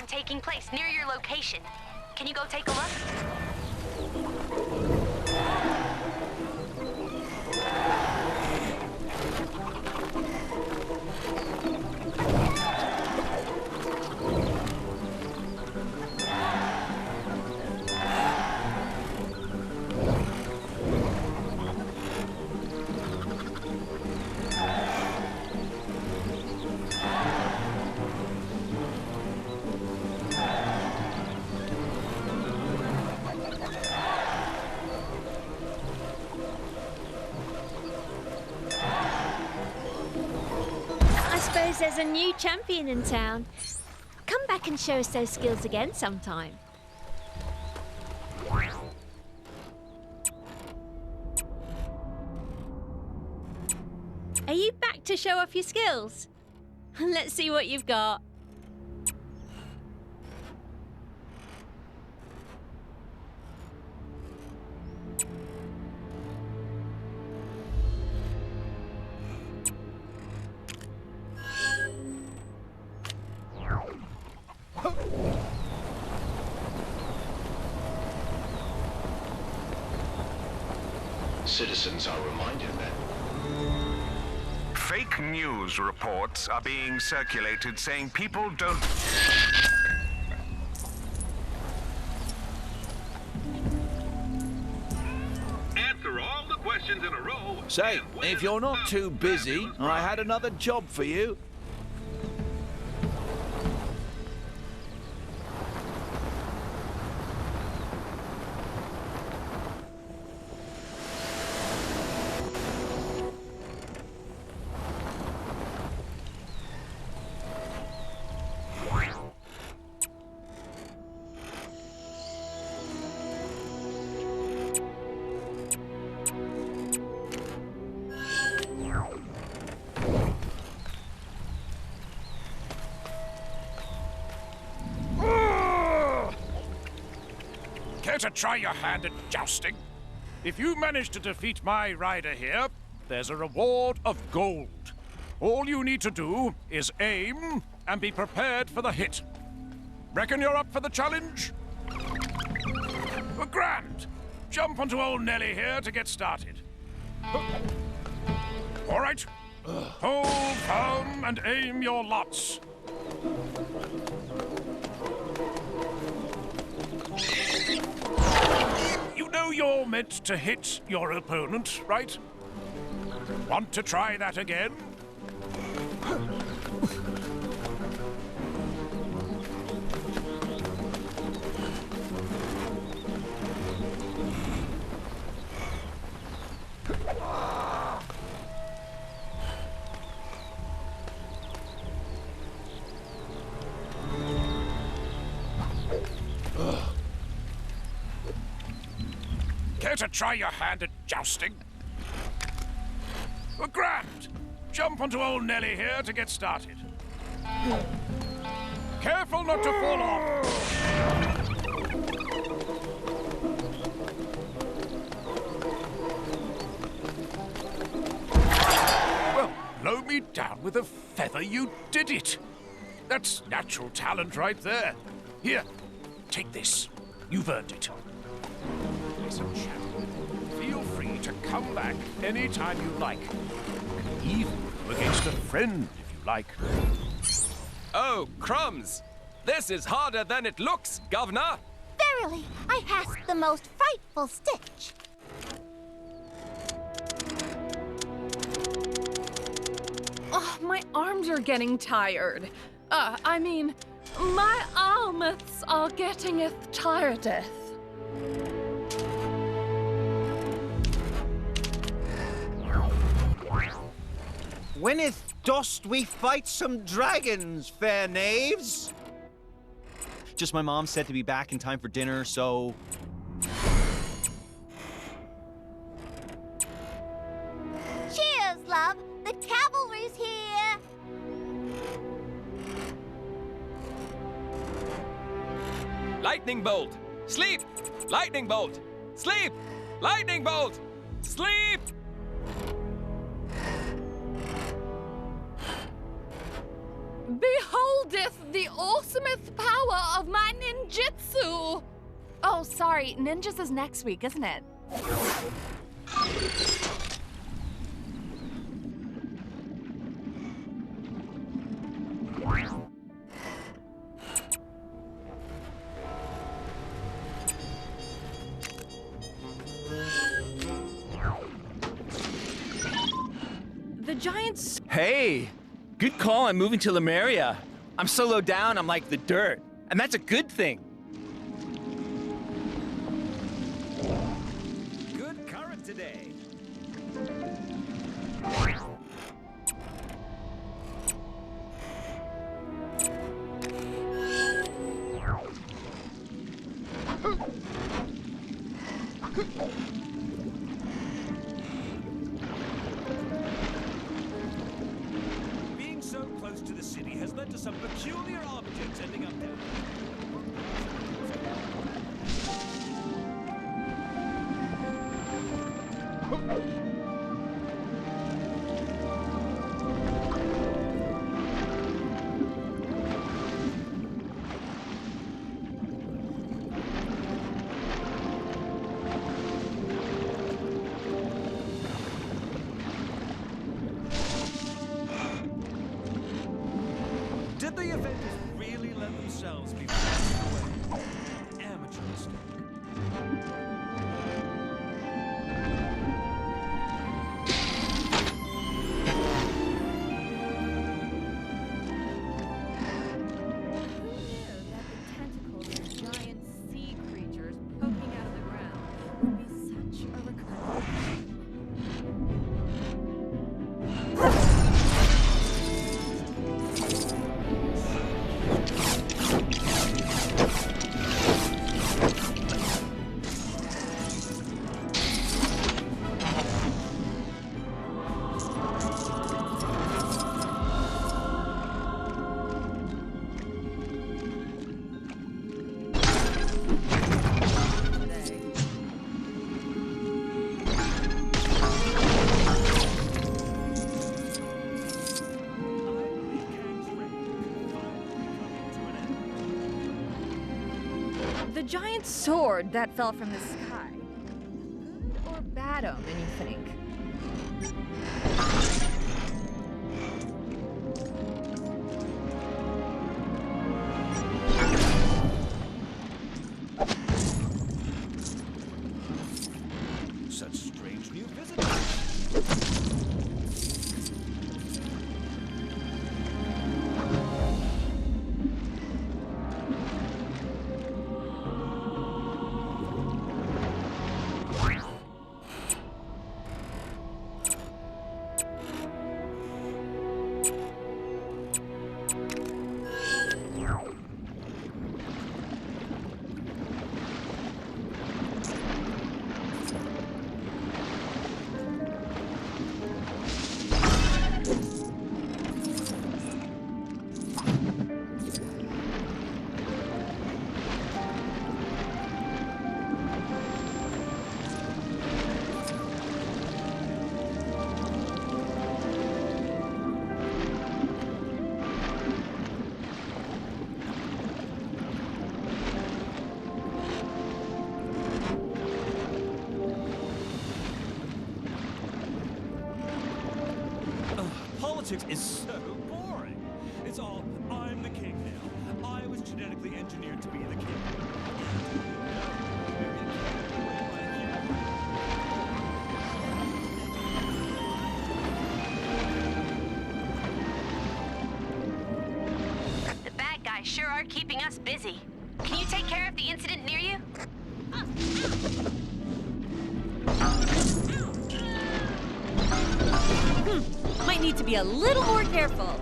Taking place near your location. Can you go take a look? There's a new champion in town. Come back and show us those skills again sometime. Are you back to show off your skills? Let's see what you've got. Citizens are reminded that fake news reports are being circulated saying people don't... Answer all the questions in a row. Say, if you're not too busy, I had another job for you. Care to try your hand at jousting? If you manage to defeat my rider here, there's a reward of gold. All you need to do is aim and be prepared for the hit. Reckon you're up for the challenge? Grand! Jump onto old Nelly here to get started. All right. Hold firm and aim your lots. You know you're meant to hit your opponent, right? Want to try that again? Care to try your hand at jousting? Grand! Jump onto old Nelly here to get started. Careful not to fall off! Well, blow me down with a feather, you did it! That's natural talent right there. Here, take this. You've earned it. Listen, chap. Feel free to come back anytime you like. Even go against a friend if you like. Oh, crumbs! This is harder than it looks, Governor! Verily, I hast the most frightful stitch. Oh, my arms are getting tired. I mean, my armiths are gettingeth tiredeth. Wheneth dost we fight some dragons, fair knaves? Just my mom said to be back in time for dinner, so... Cheers, love! The cavalry's here! Lightning bolt! Sleep! Lightning bolt! Sleep! Lightning bolt! Sleep! Beholdeth the awesomest power of my ninjutsu! Oh, sorry, ninjas is next week, isn't it? The giants. Hey! Good call on moving to Lemuria. I'm so low down, I'm like the dirt. And that's a good thing. Good current today. Being so close to the city has led to some peculiar objects ending up down. Did the Avengers really let themselves be forced away? Amateur mistake. giant sword that fell from the sky. Good or bad omen, you think? Such strange new visitors. Politics is so boring. It's all, I'm the king now. I was genetically engineered to be the king. The bad guys sure are keeping us busy. Can you take care of the incident near you? Might need to be a little more careful.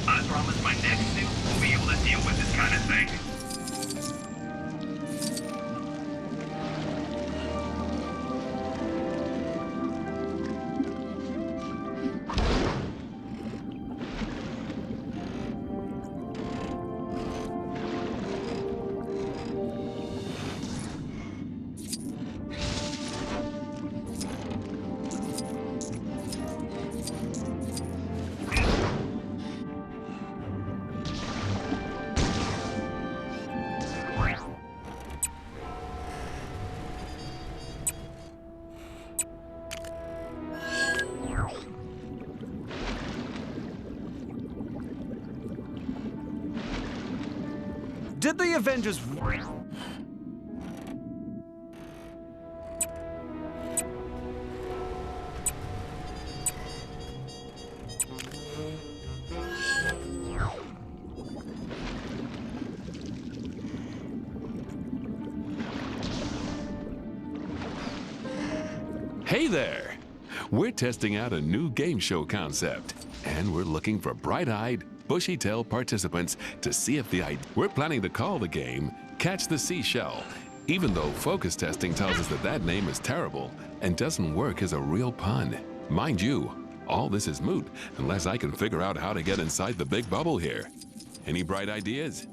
I promise my next suit will be able to deal with this kind of thing. Did the Avengers... Hey there! We're testing out a new game show concept, and we're looking for bright-eyed, bushy-tailed participants to see if the idea... We're planning to call the game Catch the Seashell, even though focus testing tells us that that name is terrible and doesn't work as a real pun. Mind you, all this is moot unless I can figure out how to get inside the big bubble here. Any bright ideas?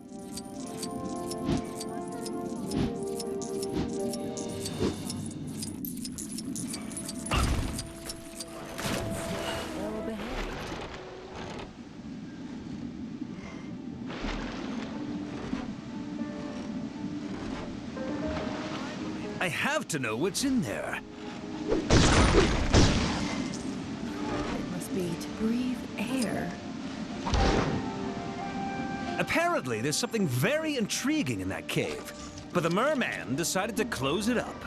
I have to know what's in there. It must be to Apparently, there's something very intriguing in that cave, but the merman decided to close it up.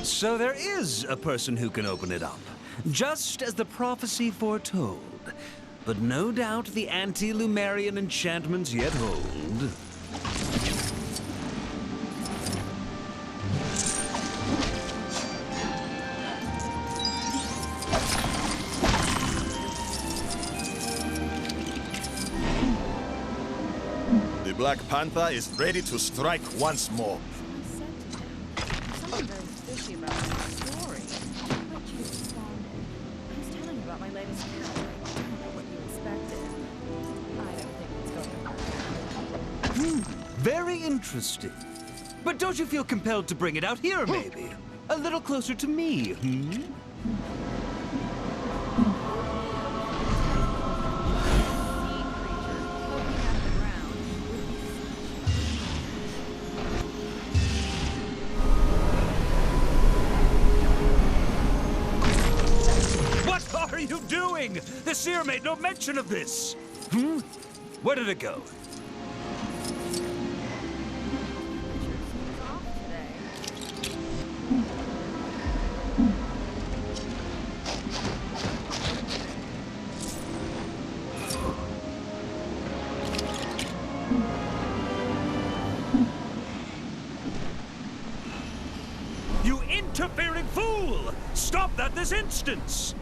So there is a person who can open it up, just as the prophecy foretold. But no doubt the anti-Lumerian enchantments yet hold. The Black Panther is ready to strike once more. Something very fishy about my story. Quite you responded. I was telling you about my latest character. I don't know what you expected. I don't think it's going to work. Very interesting. But don't you feel compelled to bring it out here, maybe? A little closer to me, What are you doing? The seer made no mention of this. Where did it go? You interfering fool! Stop that this instant!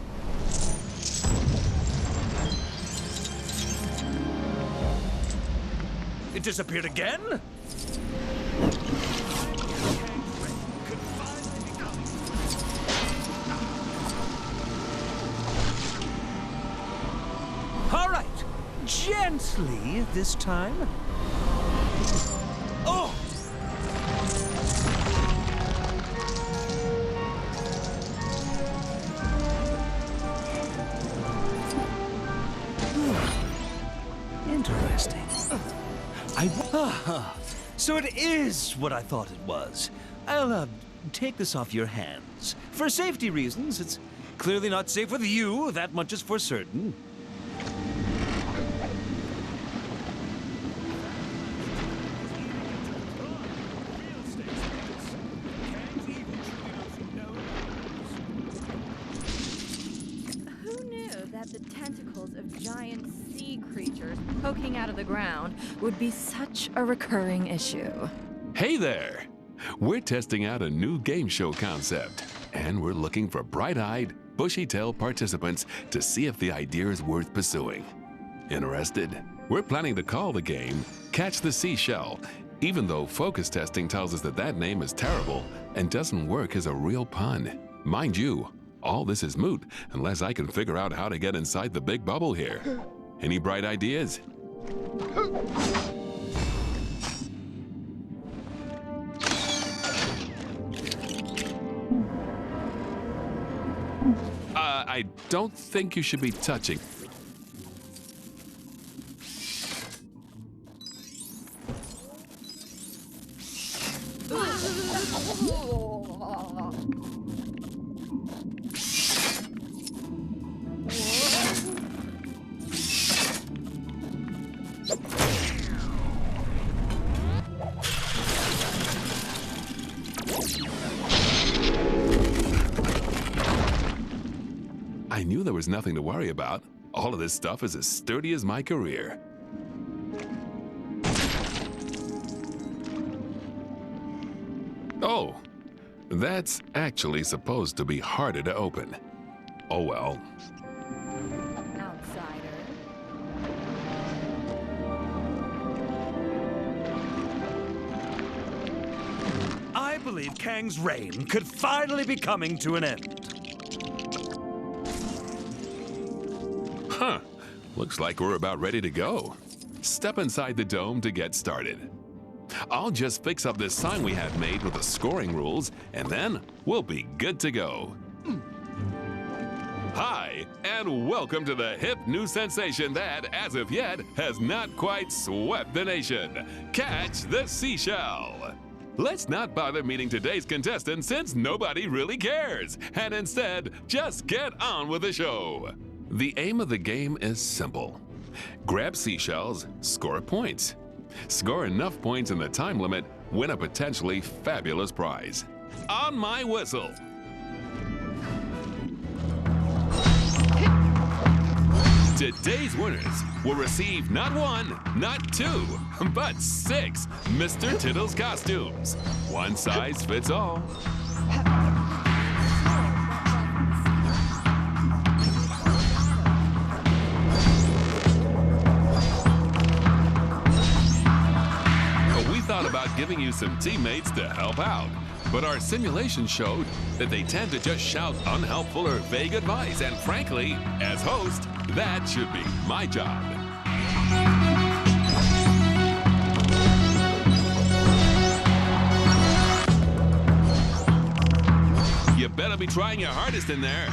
It disappeared again? All right, gently this time. Oh! Interesting. So it is what I thought it was. I'll, take this off your hands. For safety reasons, it's clearly not safe with you, that much is for certain. Who knew that the tentacles of giant sea creatures poking out of the ground would be such a recurring issue? Hey there! We're testing out a new game show concept, and we're looking for bright-eyed, bushy-tailed participants to see if the idea is worth pursuing. Interested? We're planning to call the game Catch the Seashell, even though focus testing tells us that that name is terrible and doesn't work as a real pun. Mind you, all this is moot unless I can figure out how to get inside the big bubble here. Any bright ideas? I don't think you should be touching. I knew there was nothing to worry about. All of this stuff is as sturdy as my career. Oh, that's actually supposed to be harder to open. Oh well. Outsider. I believe Kang's reign could finally be coming to an end. Huh. Looks like we're about ready to go. Step inside the dome to get started. I'll just fix up this sign we have made with the scoring rules, and then we'll be good to go. Hi, and welcome to the hip new sensation that, as of yet, has not quite swept the nation. Catch the Seashell. Let's not bother meeting today's contestant since nobody really cares, and instead, just get on with the show. The aim of the game is simple. Grab seashells, score points. Score enough points in the time limit, win a potentially fabulous prize. On my whistle. Today's winners will receive not 1, not 2, but 6 Mr. Tittles costumes. One size fits all. We thought about giving you some teammates to help out, but our simulation showed that they tend to just shout unhelpful or vague advice, and frankly, as host, that should be my job. You better be trying your hardest in there.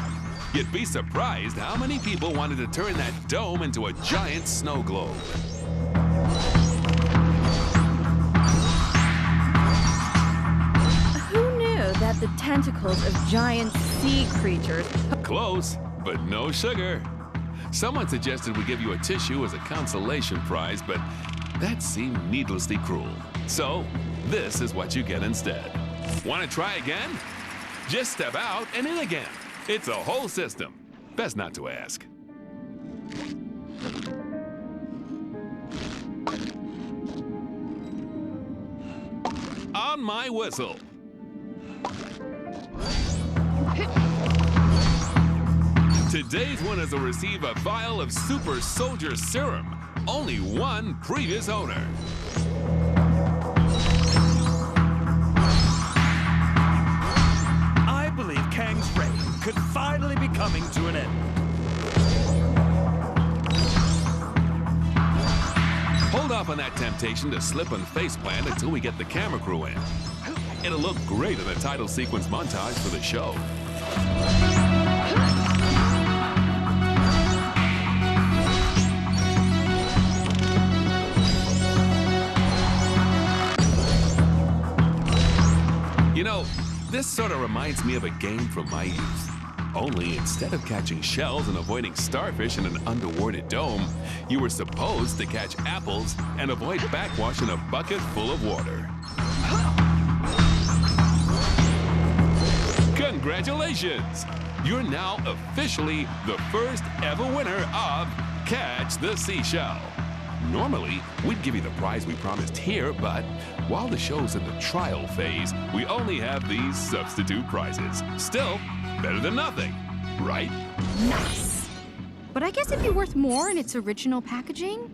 You'd be surprised how many people wanted to turn that dome into a giant snow globe. Who knew that the tentacles of giant sea creatures... Close, but no sugar. Someone suggested we give you a tissue as a consolation prize, but that seemed needlessly cruel. So, this is what you get instead. Want to try again? Just step out and in again. It's a whole system. Best not to ask. On my whistle. Today's winners will receive a vial of Super Soldier Serum. Only one previous owner. I believe Kang's reign could finally be coming to an end. Hold off on that temptation to slip and faceplant until we get the camera crew in. It'll look great in the title sequence montage for the show. You know, this sort of reminds me of a game from my youth. Only instead of catching shells and avoiding starfish in an underwater dome, you were supposed to catch apples and avoid backwash in a bucket full of water. Congratulations! You're now officially the first ever winner of Catch the Seashell. Normally, we'd give you the prize we promised here, but while the show's in the trial phase, we only have these substitute prizes. Still, better than nothing, right? Nice. But I guess it'd be worth more in its original packaging.